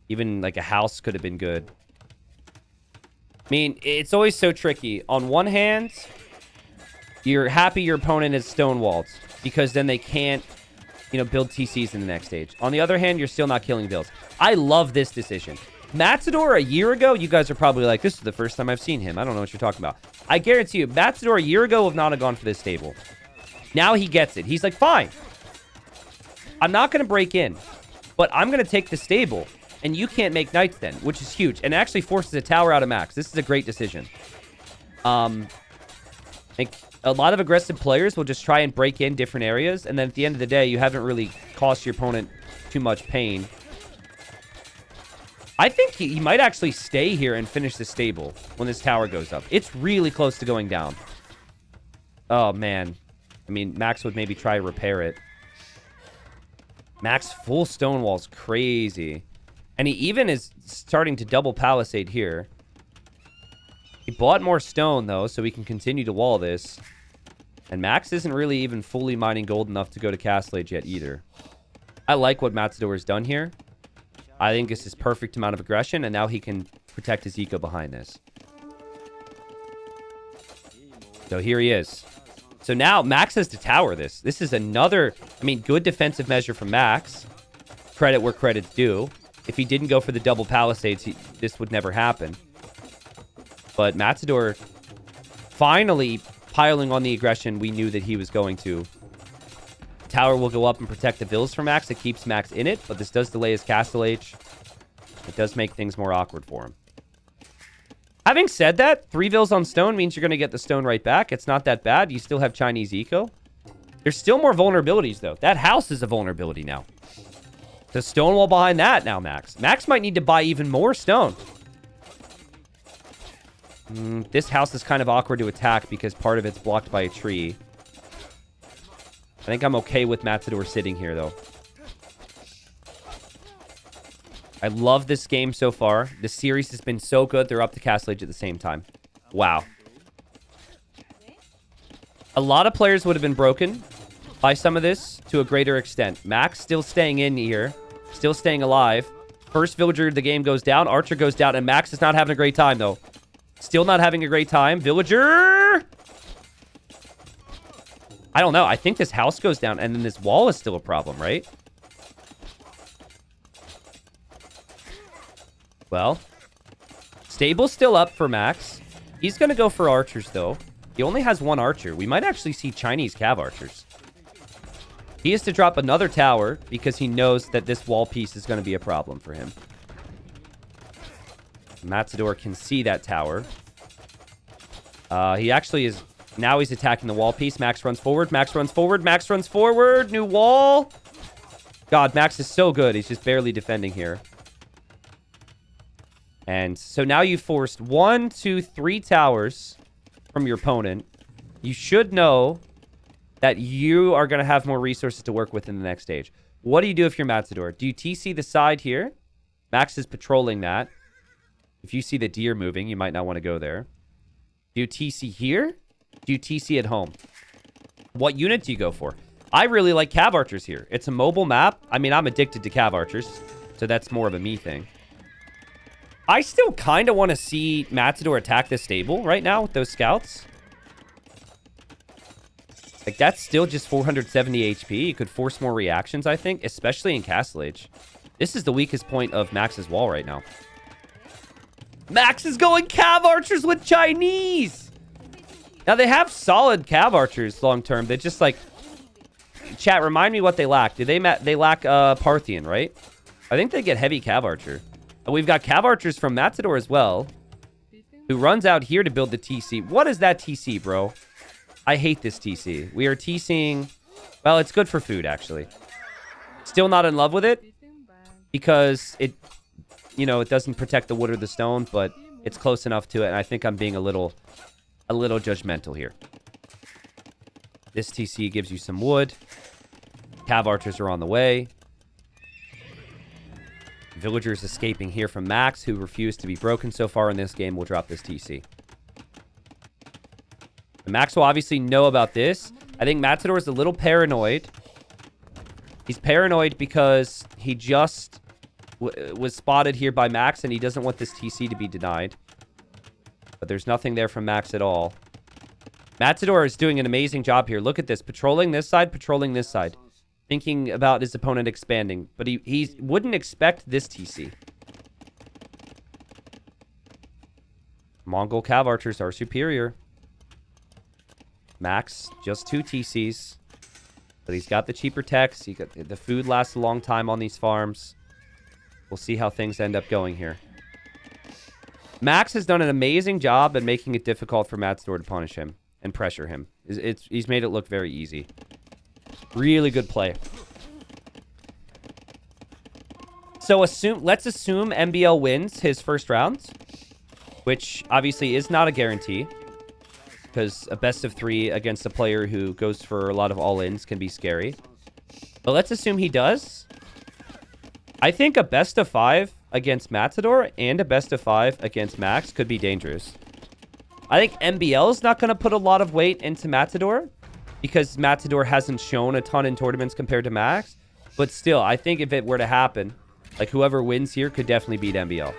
Even like a house could have been good. I mean, it's always so tricky. On one hand, you're happy your opponent is stone-walled because then they can't, build TCs in the next stage. On the other hand, you're still not killing builds. I love this decision. Matador a year ago, you guys are probably like, this is the first time I've seen him. I don't know what you're talking about. I guarantee you, Matador a year ago would not have gone for this stable. Now he gets it. He's like, fine. I'm not going to break in, but I'm going to take the stable, and you can't make knights then, which is huge. And it actually forces a tower out of Max. This is a great decision. Like, a lot of aggressive players will just try and break in different areas, and then at the end of the day, you haven't really cost your opponent too much pain. I think he might actually stay here and finish the stable when this tower goes up. It's really close to going down. Oh, man. I mean, Max would maybe try to repair it. Max full stone wall's crazy. And he even is starting to double palisade here. He bought more stone, though, so we can continue to wall this. And Max isn't really even fully mining gold enough to go to Castle Age yet either. I like what Matador has done here. I think this is perfect amount of aggression, and now he can protect his eco behind this. So here he is. So now Max has to tower this. This is another, good defensive measure from Max. Credit where credit's due. If he didn't go for the double palisades, this would never happen. But Matador finally piling on the aggression we knew that he was going to. Tower will go up and protect the villas for Max. It keeps Max in it, but this does delay his Castle Age. It does make things more awkward for him. Having said that, 3 villas on stone means you're going to get the stone right back. It's not that bad. You still have Chinese eco. There's still more vulnerabilities, though. That house is a vulnerability now. The stone wall behind that now, Max. Max might need to buy even more stone. This house is kind of awkward to attack because part of it's blocked by a tree. I think I'm okay with Matador sitting here, though. I love this game so far. The series has been so good. They're up to Castle Age at the same time. Wow. A lot of players would have been broken by some of this to a greater extent. Max still staying in here. Still staying alive. First villager, the game goes down. Archer goes down. And Max is not having a great time, though. Still not having a great time. Villager! I don't know. I think this house goes down, and then this wall is still a problem, right? Well, stable's still up for Max. He's going to go for archers, though. He only has 1 archer. We might actually see Chinese cav archers. He has to drop another tower because he knows that this wall piece is going to be a problem for him. Matador can see that tower. He actually is... Now he's attacking the wall piece. Max runs forward. Max runs forward. Max runs forward. New wall. God, Max is so good. He's just barely defending here. And so now you forced 1, 2, 3 towers from your opponent. You should know that you are going to have more resources to work with in the next stage. What do you do if you're Matador? Do you TC the side here? Max is patrolling that. If you see the deer moving, you might not want to go there. Do you TC here? Do you TC at home? What unit do you go for? I really like Cav Archers here. It's a mobile map. I mean, I'm addicted to Cav Archers, so that's more of a me thing. I still kind of want to see Matador attack this stable right now with those scouts. Like, that's still just 470 HP. You could force more reactions, I think, especially in Castle Age. This is the weakest point of Max's wall right now. Max is going Cav Archers with Chinese! Now, they have solid Cav Archers long-term. They just, like... Chat, remind me what they lack. They lack Parthian, right? I think they get heavy Cav Archer. And we've got Cav Archers from Matador as well, who runs out here to build the TC. What is that TC, bro? I hate this TC. We are TCing... Well, it's good for food, actually. Still not in love with it, because it, you know, it doesn't protect the wood or the stone, but it's close enough to it, and I think I'm being a little judgmental here. This TC gives you some wood. Cav Archers are on the way. Villagers escaping here from Max, who refused to be broken so far in this game, will drop this TC. And Max will obviously know about this. I think Matador is a little paranoid. He's paranoid because he just was spotted here by Max, and he doesn't want this TC to be denied. But there's nothing there from Max at all. Matador is doing an amazing job here. Look at this. Patrolling this side, patrolling this side. Thinking about his opponent expanding. But he wouldn't expect this TC. Mongol Cav Archers are superior. Max, just 2 TCs. But he's got the cheaper techs. The food lasts a long time on these farms. We'll see how things end up going here. Max has done an amazing job at making it difficult for Matador to punish him and pressure him. He's made it look very easy. Really good play. So let's assume MBL wins his first round, which obviously is not a guarantee, because a best of 3 against a player who goes for a lot of all-ins can be scary. But let's assume he does. I think a best of 5 against Matador and a best of 5 against Max could be dangerous. I think MBL is not going to put a lot of weight into Matador, because Matador hasn't shown a ton in tournaments compared to Max. But still, I think if it were to happen, like, whoever wins here could definitely beat MBL.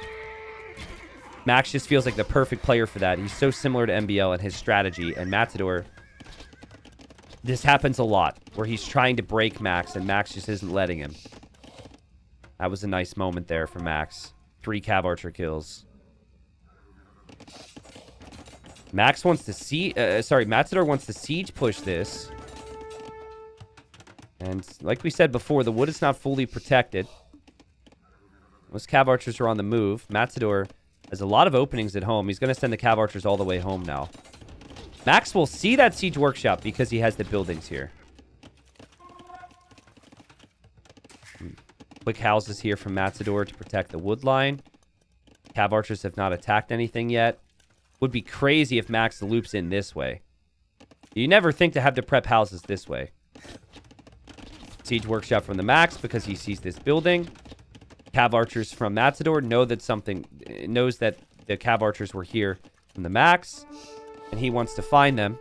Max just feels like the perfect player for that. He's so similar to MBL in his strategy. And Matador, this happens a lot, where he's trying to break Max, and Max just isn't letting him. That was a nice moment there for Max. 3 Cav Archer kills. Max wants to Matador wants to siege push this. And like we said before, the wood is not fully protected. Those Cav Archers are on the move. Matador has a lot of openings at home. He's going to send the Cav Archers all the way home now. Max will see that siege workshop because he has the buildings here. Quick houses here from Matador to protect the wood line. Cav Archers have not attacked anything yet. Would be crazy if Max loops in this way. You never think to have to prep houses this way. Siege workshop from the Max because he sees this building. Cav Archers from Matador knows that the Cav Archers were here from the Max, and he wants to find them.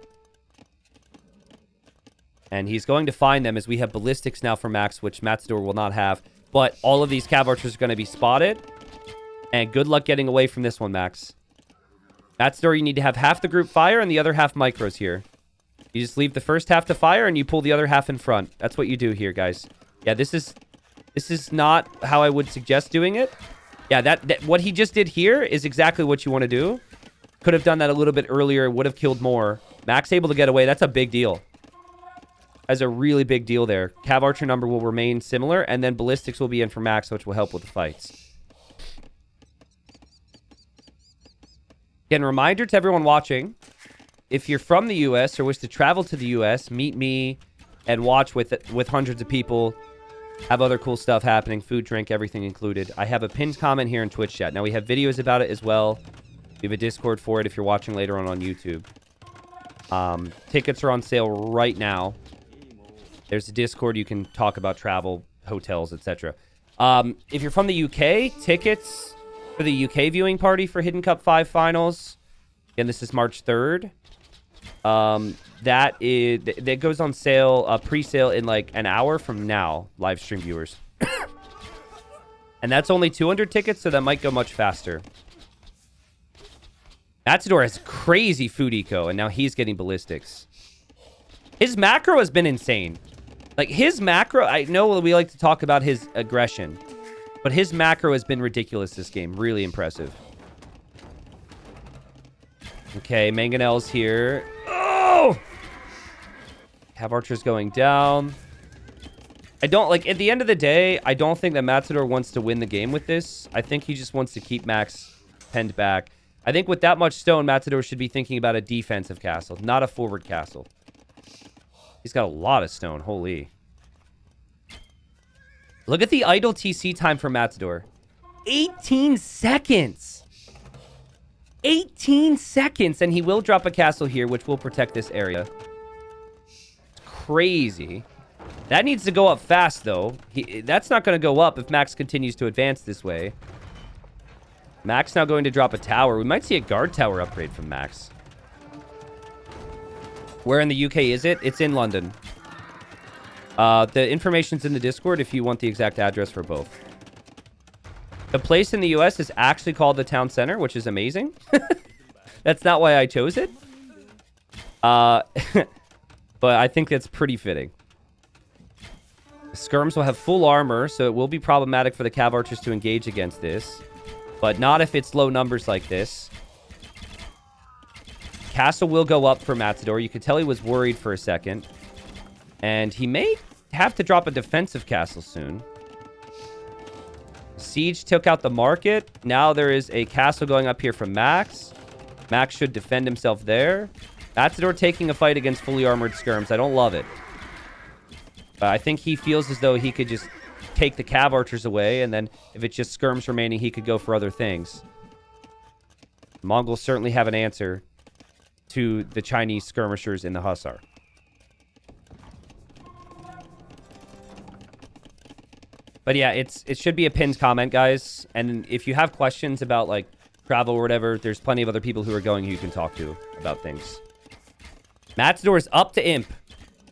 And he's going to find them as we have ballistics now for Max, which Matador will not have. But all of these Cav Archers are going to be spotted. And good luck getting away from this one, Max. Matador, you need to have half the group fire and the other half micros here. You just leave the first half to fire and you pull the other half in front. That's what you do here, guys. Yeah, this is not how I would suggest doing it. Yeah, that what he just did here is exactly what you want to do. Could have done that a little bit earlier. Would have killed more. Max able to get away. That's a big deal. That's a really big deal there. Cav Archer number will remain similar, and then ballistics will be in for Max, which will help with the fights. Again, reminder to everyone watching, if you're from the U.S. or wish to travel to the U.S., meet me and watch with hundreds of people, have other cool stuff happening, food, drink, everything included. I have a pinned comment here in Twitch chat. Now, we have videos about it as well. We have a Discord for it if you're watching later on YouTube. Tickets are on sale right now. There's a Discord. You can talk about travel, hotels, etc. If you're from the UK, tickets for the UK viewing party for Hidden Cup 5 finals. Again, this is March 3rd. That goes on sale, pre-sale in like an hour from now, live stream viewers. And that's only 200 tickets, so that might go much faster. Matador has crazy food eco, and now he's getting ballistics. His macro has been insane. Like, his macro, I know we like to talk about his aggression, but his macro has been ridiculous this game. Really impressive. Okay, Mangonel's here. Oh! Cav Archer's going down. I don't, like, at the end of the day, I don't think that Matador wants to win the game with this. I think he just wants to keep Max penned back. I think with that much stone, Matador should be thinking about a defensive castle, not a forward castle. He's got a lot of stone. Holy. Look at the idle TC time for Matador. 18 seconds. 18 seconds. And he will drop a castle here, which will protect this area. It's crazy. That needs to go up fast, though. That's not going to go up if Max continues to advance this way. Max now going to drop a tower. We might see a guard tower upgrade from Max. Where in the UK is it? It's in London. The information's in the Discord if you want the exact address for both. The place in the US is actually called the town center, which is amazing. That's not why I chose it. But I think that's pretty fitting. The skirms will have full armor, so it will be problematic for the Cav Archers to engage against this. But not if it's low numbers like this. Castle will go up for Matador. You could tell he was worried for a second. And he may have to drop a defensive castle soon. Siege took out the market. Now there is a castle going up here from Max. Max should defend himself there. Matador taking a fight against fully armored skirms. I don't love it. But I think he feels as though he could just take the Cav Archers away, and then if it's just skirms remaining, he could go for other things. Mongols certainly have an answer to the Chinese skirmishers in the Hussar. But yeah, it should be a pinned comment, guys. And if you have questions about like travel or whatever, there's plenty of other people who are going who you can talk to about things. Matador is up to Imp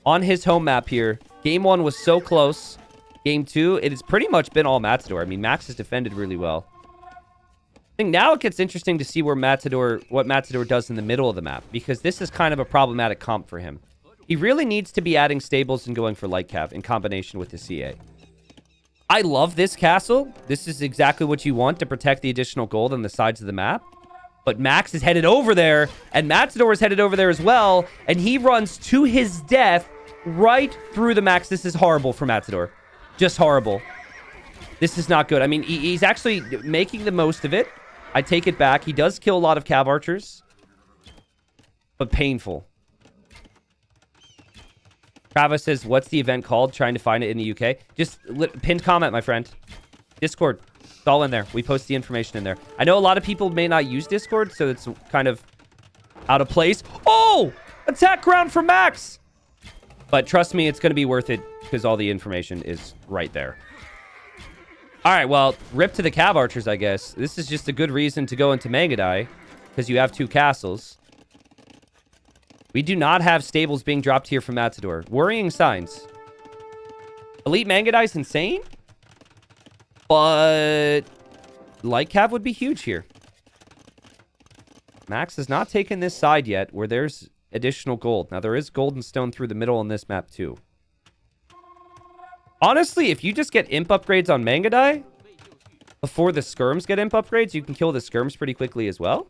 on his home map here. Game 1 was so close. Game 2, it has pretty much been all Matador. I mean, Max has defended really well. I think now it gets interesting to see where what Matador does in the middle of the map, because this is kind of a problematic comp for him. He really needs to be adding stables and going for light cav in combination with the CA. I love this castle. This is exactly what you want to protect the additional gold on the sides of the map. But Max is headed over there, and Matador is headed over there as well, and he runs to his death right through the Max. This is horrible for Matador. Just horrible. This is not good. I mean, he's actually making the most of it. I take it back. He does kill a lot of Cav Archers. But painful. Travis says, what's the event called? Trying to find it in the UK. Just pinned comment, my friend. Discord. It's all in there. We post the information in there. I know a lot of people may not use Discord, so it's kind of out of place. Oh! Attack ground for Max! But trust me, it's going to be worth it because all the information is right there. All right, well, rip to the Cav Archers, I guess. This is just a good reason to go into Mangadai because you have 2 castles. We do not have stables being dropped here from Matador. Worrying signs. Elite Mangadai is insane, but light cav would be huge here. Max has not taken this side yet where there's additional gold. Now, there is gold and stone through the middle on this map, too. Honestly, if you just get imp upgrades on Mangadai before the skirms get imp upgrades, you can kill the skirms pretty quickly as well.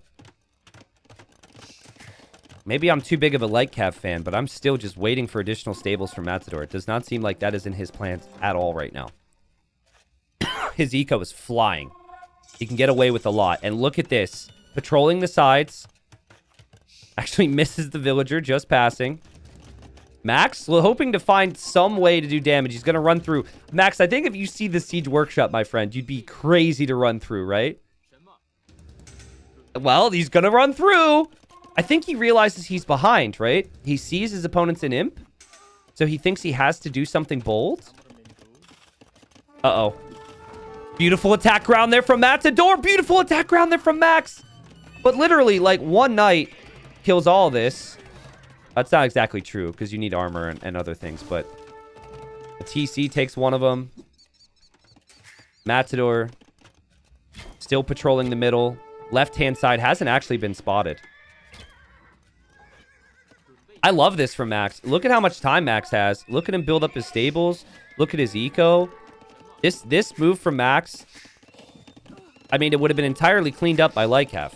Maybe I'm too big of a light cav fan, but I'm still just waiting for additional stables from Matador. It does not seem like that is in his plans at all right now. His eco is flying. He can get away with a lot. And look at this. Patrolling the sides. Actually misses the villager, just passing. Max, hoping to find some way to do damage. He's going to run through. Max, I think if you see the siege workshop, my friend, you'd be crazy to run through, right? Well, he's going to run through. I think he realizes he's behind, right? He sees his opponent's an imp. So he thinks he has to do something bold. Uh-oh. Beautiful attack ground there from Matador. Beautiful attack ground there from Max. But literally, like, one knight kills all this. That's not exactly true because you need armor and other things, but the TC takes one of them. Matador still patrolling the middle. Left-hand side hasn't actually been spotted. I love this from Max. Look at how much time Max has. Look at him build up his stables. Look at his eco. This move from Max, I mean, it would have been entirely cleaned up by Lycaf.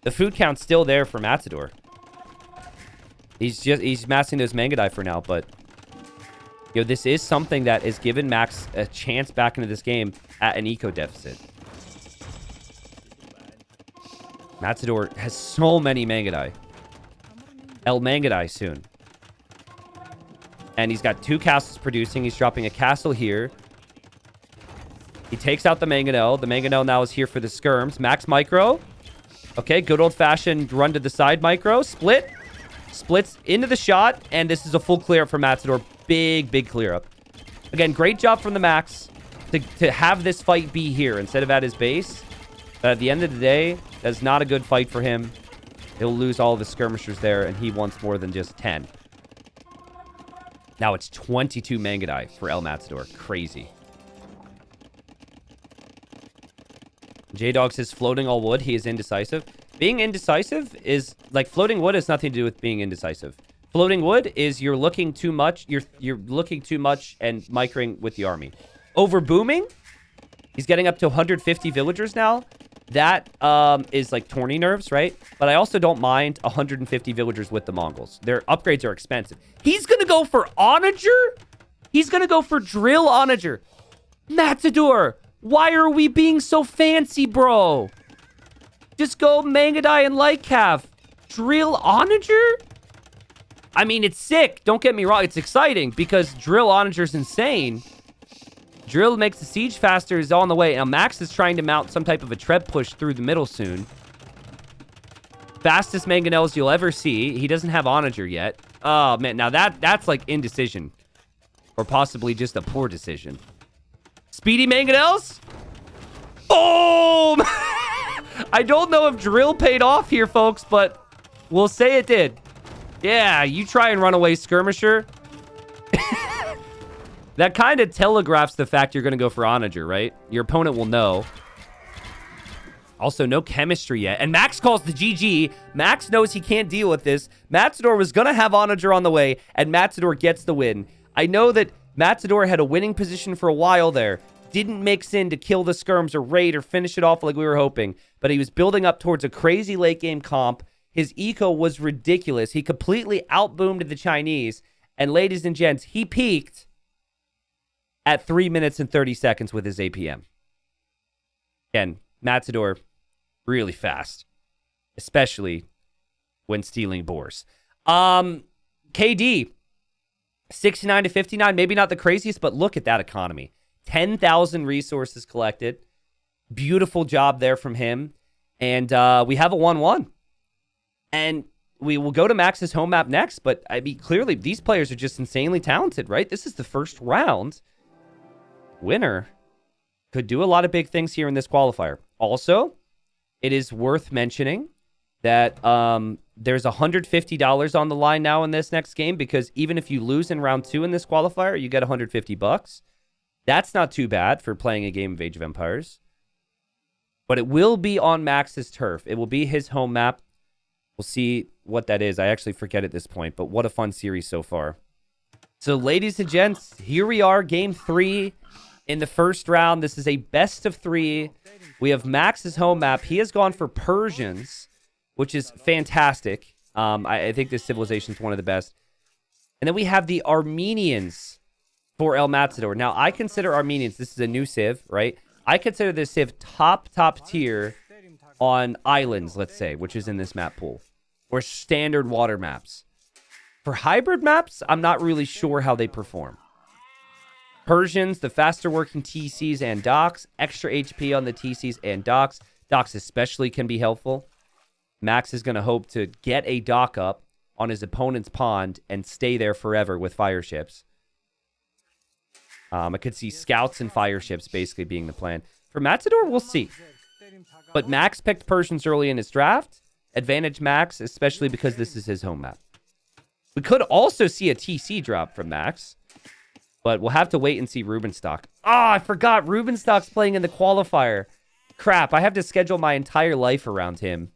The food count's still there for Matador. He's massing those Mangadai for now, but you know, this is something that has given Max a chance back into this game at an eco deficit. Matador has so many Mangadai. El Mangadai soon. And he's got 2 castles producing. He's dropping a castle here. He takes out the Mangonel. The Mangonel now is here for the skirms. Max micro. Okay, good old-fashioned run to the side micro. Split. Splits into the shot. And this is a full clear up for Matador. Big, big clear up. Again, great job from the Max to have this fight be here instead of at his base. But at the end of the day, that's not a good fight for him. He'll lose all of his skirmishers there, and he wants more than just 10. Now it's 22 Mangadai for El Matador. Crazy. J-Dog says floating all wood. He is indecisive. Being indecisive is like floating wood has nothing to do with being indecisive. Floating wood is you're looking too much. You're looking too much and microing with the army. Over booming, he's getting up to 150 villagers now. That is like tourney nerves, right? But I also don't mind 150 villagers with the Mongols. Their upgrades are expensive. He's going to go for onager? He's going to go for drill onager. Matador, why are we being so fancy, bro? Just go Mangadai and Lycaf. Drill onager? I mean, it's sick. Don't get me wrong. It's exciting because drill onager is insane. Drill makes the siege faster, is on the way. Now, Max is trying to mount some type of a treb push through the middle soon. Fastest Mangonels you'll ever see. He doesn't have onager yet. Oh, man. Now, that's like indecision. Or possibly just a poor decision. Speedy Mangonels? Boom! I don't know if drill paid off here, folks, but we'll say it did. Yeah, you try and run away, skirmisher. That kind of telegraphs the fact you're going to go for onager, right? Your opponent will know. Also, no chemistry yet. And Max calls the GG. Max knows he can't deal with this. Matador was going to have onager on the way, and Matador gets the win. I know that Matador had a winning position for a while there. Didn't mix in to kill the skirms or raid or finish it off like we were hoping. But he was building up towards a crazy late game comp. His eco was ridiculous. He completely outboomed the Chinese. And ladies and gents, he peaked at 3 minutes and 30 seconds with his APM. Again, Matador, really fast. Especially when stealing boars. KD, 69 to 59. Maybe not the craziest, but look at that economy. 10,000 resources collected. Beautiful job there from him. And we have a 1-1. And we will go to Max's home map next. But, I mean, clearly, these players are just insanely talented, right? This is the first round. Winner could do a lot of big things here in this qualifier. Also, it is worth mentioning that there's $150 on the line now in this next game because even if you lose in round 2 in this qualifier, you get $150. That's not too bad for playing a game of Age of Empires. But it will be on Max's turf. It will be his home map. We'll see what that is. I actually forget at this point, but what a fun series so far. So, ladies and gents, here we are, game 3 in the first round. This is a best of 3. We have Max's home map. He has gone for Persians, which is fantastic. I think this civilization is one of the best. And then we have the Armenians for El Matador. Now, I consider Armenians, this is a new civ, right? I consider this civ top tier on islands, let's say, which is in this map pool, or standard water maps. For hybrid maps, I'm not really sure how they perform. Persians, the faster working TCs and docks, extra HP on the TCs and docks. Docks especially can be helpful. Max is going to hope to get a dock up on his opponent's pond and stay there forever with fire ships. I could see scouts and fire ships basically being the plan. For Matador, we'll see. But Max picked Persians early in his draft. Advantage Max, especially because this is his home map. We could also see a TC drop from Max. But we'll have to wait and see Rubenstock. Ah, I forgot Rubenstock's playing in the qualifier. Crap, I have to schedule my entire life around him.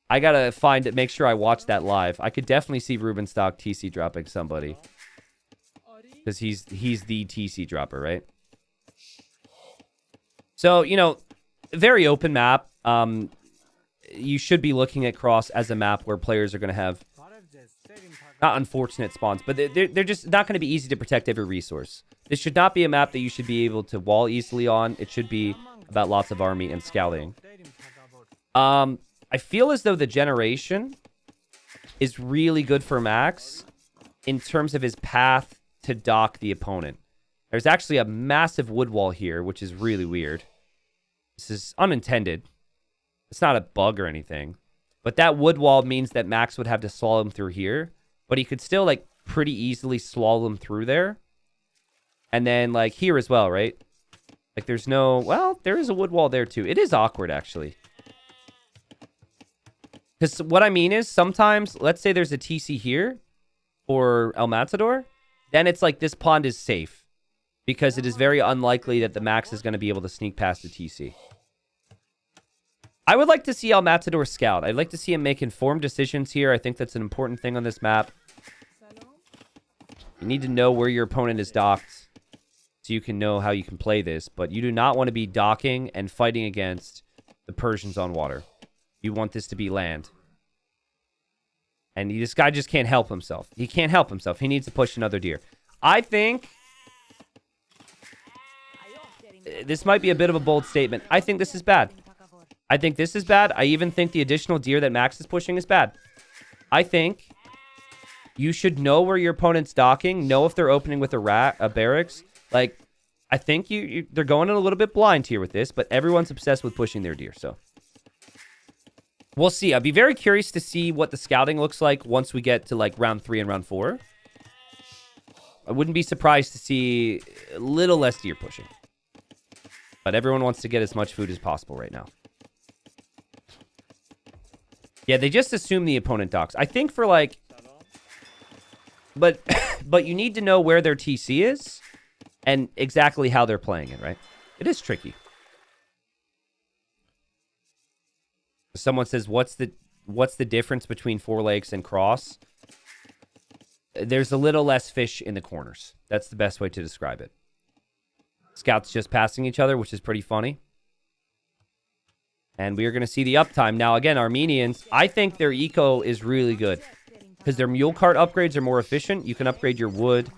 I gotta find it, make sure I watch that live. I could definitely see Rubenstock TC dropping somebody. Because he's the TC dropper, right? So, you know, very open map. You should be looking at Cross as a map where players are going to have not unfortunate spawns, but they're just not going to be easy to protect every resource. This should not be a map that you should be able to wall easily on. It should be about lots of army and scouting. I feel as though the generation is really good for Max in terms of his path to dock the opponent. There's actually a massive wood wall here, which is really weird. This is unintended. It's not a bug or anything. But that wood wall means that Max would have to slalom through here. But he could still, like, pretty easily slalom through there. And then, like, here as well, right? Like, there's no... Well, there is a wood wall there, too. It is awkward, actually. Because what I mean is, sometimes, let's say there's a TC here for El Matador. Then it's like this pond is safe. Because it is very unlikely that the Max is going to be able to sneak past the TC. I would like to see El Matador scout. I'd like to see him make informed decisions here. I think that's an important thing on this map. You need to know where your opponent is docked so you can know how you can play this. But you do not want to be docking and fighting against the Persians on water. You want this to be land. And this guy just can't help himself. He can't help himself. He needs to push another deer. I think... This might be a bit of a bold statement. I think this is bad. I think this is bad. I even think the additional deer that Max is pushing is bad. I think you should know where your opponent's docking, know if they're opening with a barracks. Like, I think they're going in a little bit blind here with this, but everyone's obsessed with pushing their deer, so. We'll see. I'd be very curious to see what the scouting looks like once we get to, like, round 3 and round 4. I wouldn't be surprised to see a little less deer pushing. But everyone wants to get as much food as possible right now. Yeah, they just assume the opponent docks. I think for like... But you need to know where their TC is and exactly how they're playing it, right? It is tricky. Someone says, what's the difference between Four Lakes and Cross? There's a little less fish in the corners. That's the best way to describe it. Scouts just passing each other, which is pretty funny. And we are going to see the uptime. Now, again, Armenians, I think their eco is really good. Because their mule cart upgrades are more efficient. You can upgrade your wood.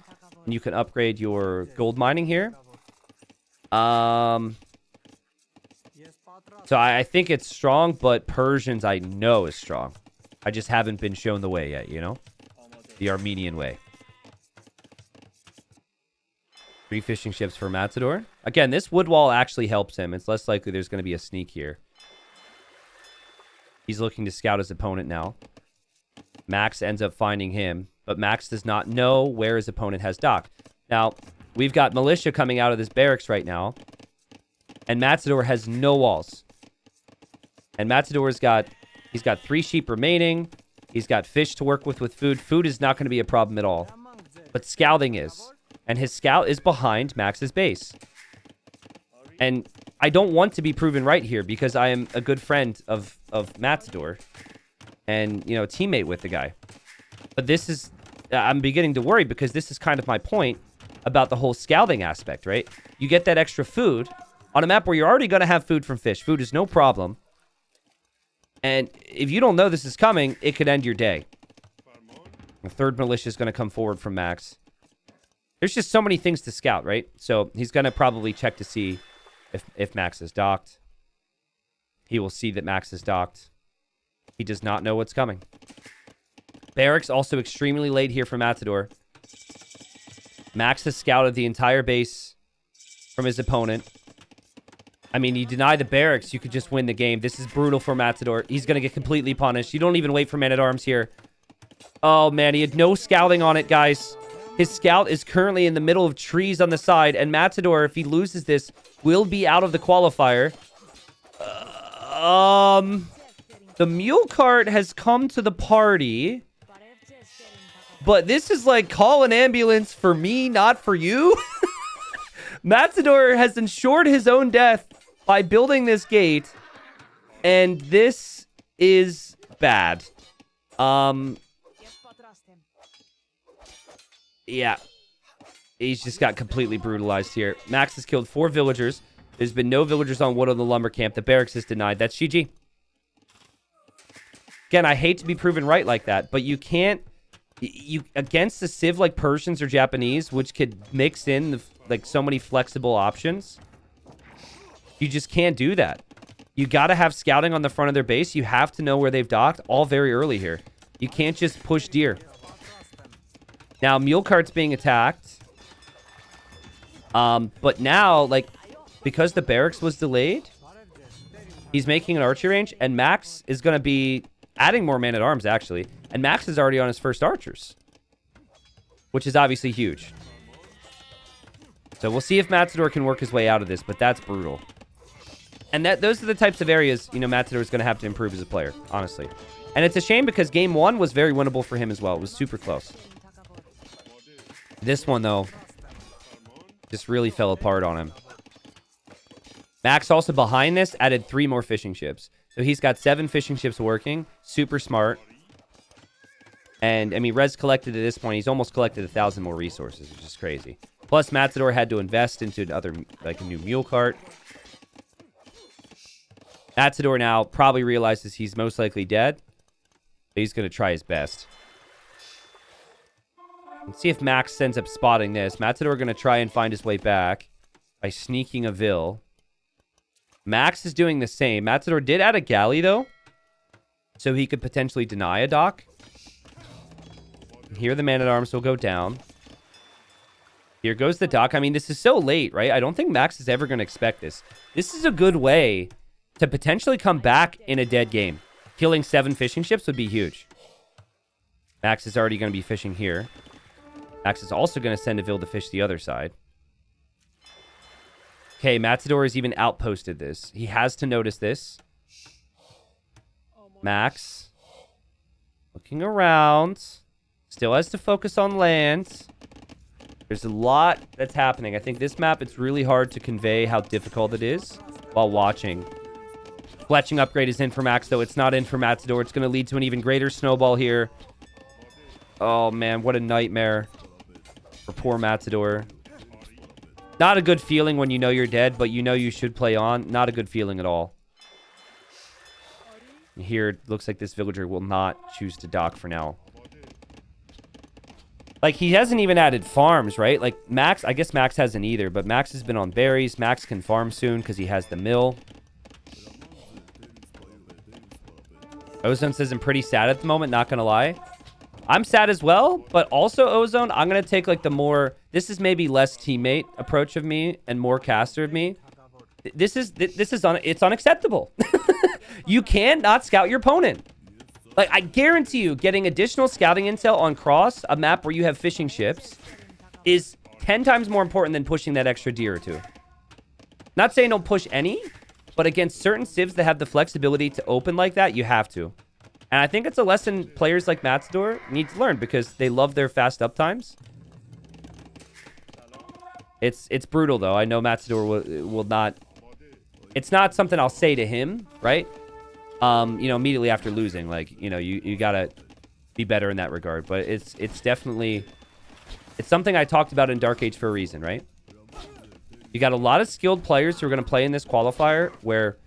And you can upgrade your gold mining here. So I think it's strong, but Persians I know is strong. I just haven't been shown the way yet, you know? The Armenian way. 3 fishing ships for Matador. Again, this wood wall actually helps him. It's less likely there's going to be a sneak here. He's looking to scout his opponent now. Max ends up finding him, but Max does not know where his opponent has docked. Now, we've got Militia coming out of this barracks right now, and Matador has no walls. And Matador's he's got 3 sheep remaining. He's got fish to work with food. Food is not going to be a problem at all, but scouting is. And his scout is behind Max's base. And I don't want to be proven right here because I am a good friend of Matador. And, you know, teammate with the guy. But this is... I'm beginning to worry because this is kind of my point about the whole scouting aspect, right? You get that extra food on a map where you're already going to have food from fish. Food is no problem. And if you don't know this is coming, it could end your day. The third militia is going to come forward from Max. There's just so many things to scout, right? So he's going to probably check to see if Max is docked. He will see that Max is docked. He does not know what's coming. Barracks also extremely late here for Matador. Max has scouted the entire base from his opponent. I mean, you deny the barracks, you could just win the game. This is brutal for Matador. He's going to get completely punished. You don't even wait for man-at-arms here. Oh, man, he had no scouting on it, guys. His scout is currently in the middle of trees on the side, and Matador, if he loses this, will be out of the qualifier. The mule cart has come to the party, But this is like, call an ambulance for me, not for you. Matador has ensured his own death by building this gate. And this is bad. Yeah. He's just got completely brutalized here. Max has killed 4 villagers. There's been no villagers on wood on the lumber camp. The barracks is denied. That's GG. Again, I hate to be proven right like that, but you can't... You against the civ like Persians or Japanese, which could mix in like so many flexible options, you just can't do that. You got to have scouting on the front of their base. You have to know where they've docked all very early here. You can't just push deer. Now, mule cart's being attacked. But now, like, because the barracks was delayed, he's making an archery range, and Max is going to be adding more man-at-arms, actually. And Max is already on his first archers, which is obviously huge. So we'll see if Matador can work his way out of this, but that's brutal. And those are the types of areas, you know, Matador is going to have to improve as a player, honestly. And it's a shame because game 1 was very winnable for him as well. It was super close. This one, though, just really fell apart on him. Max also behind this added 3 more fishing ships. So he's got 7 fishing ships working. Super smart. And, I mean, Rez collected at this point. He's almost collected 1,000 more resources, which is crazy. Plus, Matador had to invest into another, like a new mule cart. Matador now probably realizes he's most likely dead. But he's going to try his best. Let's see if Max ends up spotting this. Matador going to try and find his way back by sneaking a vill. Max is doing the same. Matador did add a galley, though. So he could potentially deny a dock. Here the man-at-arms will go down. Here goes the dock. I mean, this is so late, right? I don't think Max is ever going to expect this. This is a good way to potentially come back in a dead game. Killing 7 fishing ships would be huge. Max is already going to be fishing here. Max is also going to send a vill to fish the other side. Okay, Matador has even outposted this. He has to notice this. Max. Looking around. Still has to focus on land. There's a lot that's happening. I think this map, it's really hard to convey how difficult it is while watching. Fletching upgrade is in for Max, though. It's not in for Matador. It's going to lead to an even greater snowball here. Oh, man. What a nightmare for poor Matador. Not a good feeling when you know you're dead, but you know you should play on. Not a good feeling at all. Here, it looks like this villager will not choose to dock for now. Like, he hasn't even added farms, right? Like, Max, I guess Max hasn't either, but Max has been on berries. Max can farm soon because he has the mill. Ozone says I'm pretty sad at the moment, not gonna lie. I'm sad as well, but also Ozone, I'm gonna take like the more, this is maybe less teammate approach of me and more caster of me. It's unacceptable. You cannot scout your opponent. Like, I guarantee you, getting additional scouting intel on Cross, a map where you have fishing ships, is 10 times more important than pushing that extra deer or 2. Not saying don't push any, but against certain civs that have the flexibility to open like that, you have to. And I think it's a lesson players like Matador need to learn because they love their fast uptimes. It's brutal, though. I know Matador will not... It's not something I'll say to him, right? You know, immediately after losing, like, you know, you gotta be better in that regard. But it's definitely, it's something I talked about in Dark Age for a reason, right? You got a lot of skilled players who are going to play in this qualifier where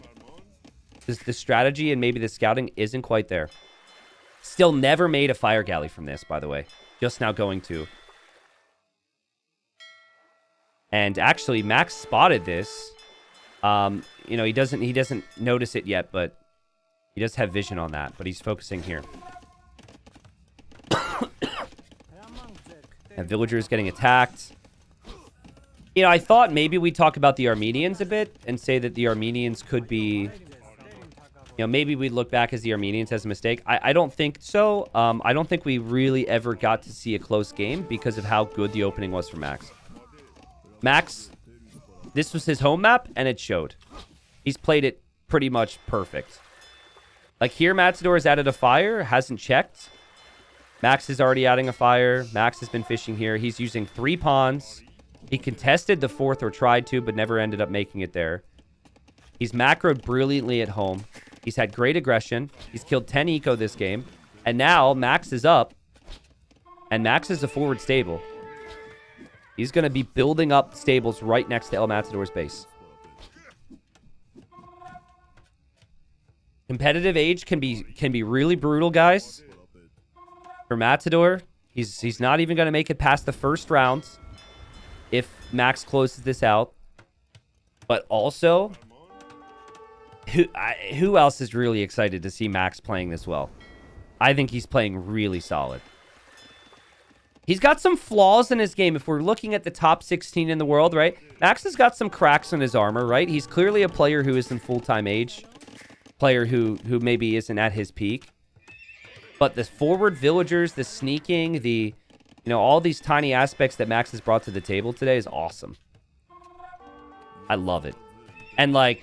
the strategy and maybe the scouting isn't quite there. Still never made a fire galley from this, by the way. Just now going to. And actually, Max spotted this. You know, he doesn't notice it yet, but he does have vision on that, but he's focusing here. And villagers getting attacked. You know, I thought maybe we'd talk about the Armenians a bit and say that the Armenians could be... You know, maybe we'd look back as the Armenians as a mistake. I don't think so. I don't think we really ever got to see a close game because of how good the opening was for Max. Max, this was his home map, and it showed. He's played it pretty much perfect. Like here, Matador has added a fire, hasn't checked. Max is already adding a fire. Max has been fishing here. He's using 3 pawns. He contested the 4th or tried to, but never ended up making it there. He's macroed brilliantly at home. He's had great aggression. He's killed 10 eco this game. And now Max is up. And Max is a forward stable. He's going to be building up stables right next to El Matador's base. Competitive age can be really brutal, guys. For Matador, he's not even going to make it past the first round if Max closes this out. But also, who else is really excited to see Max playing this well? I think he's playing really solid. He's got some flaws in his game. If we're looking at the top 16 in the world, right? Max has got some cracks in his armor, right? He's clearly a player who is in full-time age. Player who maybe isn't at his peak. But the forward villagers, the sneaking, all these tiny aspects that Max has brought to the table today is awesome. I love it. And, like,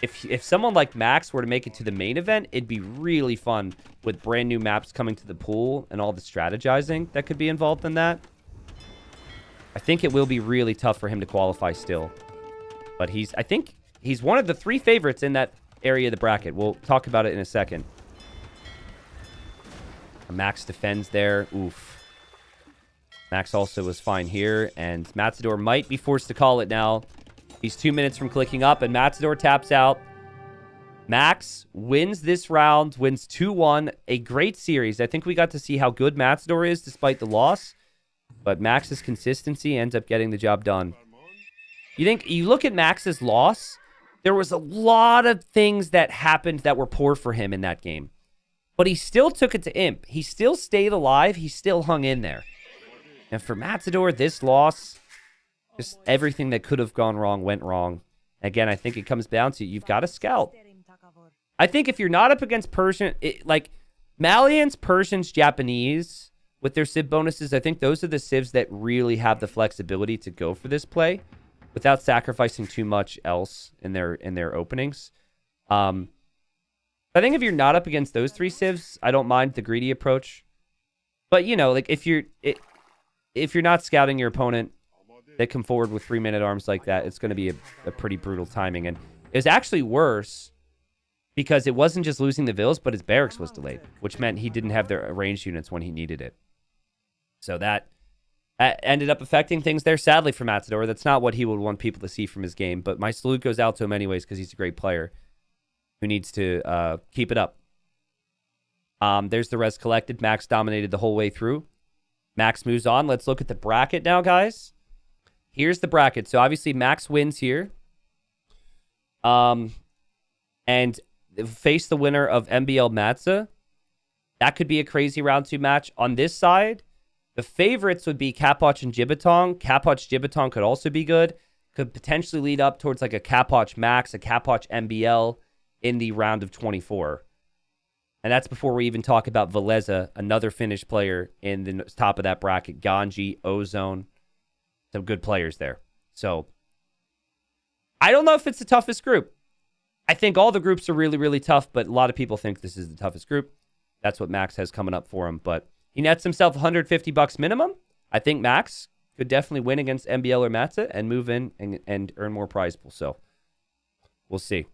if someone like Max were to make it to the main event, it'd be really fun with brand new maps coming to the pool and all the strategizing that could be involved in that. I think it will be really tough for him to qualify still. But I think he's one of the 3 favorites in that area of the bracket. We'll talk about it in a second. Max defends there. Oof. Max also was fine here. And Matador might be forced to call it now. He's 2 minutes from clicking up, and Matador taps out. Max wins this round, wins 2-1. A great series. I think we got to see how good Matador is despite the loss. But Max's consistency ends up getting the job done. You look at Max's loss, there was a lot of things that happened that were poor for him in that game. But he still took it to Imp. He still stayed alive. He still hung in there. And for Matador, this loss, just everything that could have gone wrong went wrong. Again, I think it comes down to you've got to scout. I think if you're not up against Persian, like Malians, Persians, Japanese, with their civ bonuses, I think those are the civs that really have the flexibility to go for this play without sacrificing too much else in their openings. I think if you're not up against those 3 civs, I don't mind the greedy approach. But, like if you're not scouting your opponent, they come forward with 3-minute arms like that, it's going to be a pretty brutal timing. And it was actually worse because it wasn't just losing the vills, but his barracks was delayed, which meant he didn't have the ranged units when he needed it. So that ended up affecting things there, sadly, for Matador. That's not what he would want people to see from his game, but my salute goes out to him anyways because he's a great player who needs to keep it up. There's the res collected. Max dominated the whole way through. Max moves on. Let's look at the bracket now, guys. Here's the bracket. So obviously Max wins here. And face the winner of MBL Matza. That could be a crazy round 2 match. On this side, the favorites would be Capoch and Jibbatong. Capoch Jibbatong could also be good. Could potentially lead up towards like a Capoch Max, a Capoch MBL in the round of 24. And that's before we even talk about Veleza, another Finnish player in the top of that bracket. Ganji, Ozone. Some good players there. So, I don't know if it's the toughest group. I think all the groups are really, really tough, but a lot of people think this is the toughest group. That's what Max has coming up for him. But he nets himself $150 minimum. I think Max could definitely win against MBL or Matza and move in and earn more prize pool. So, we'll see.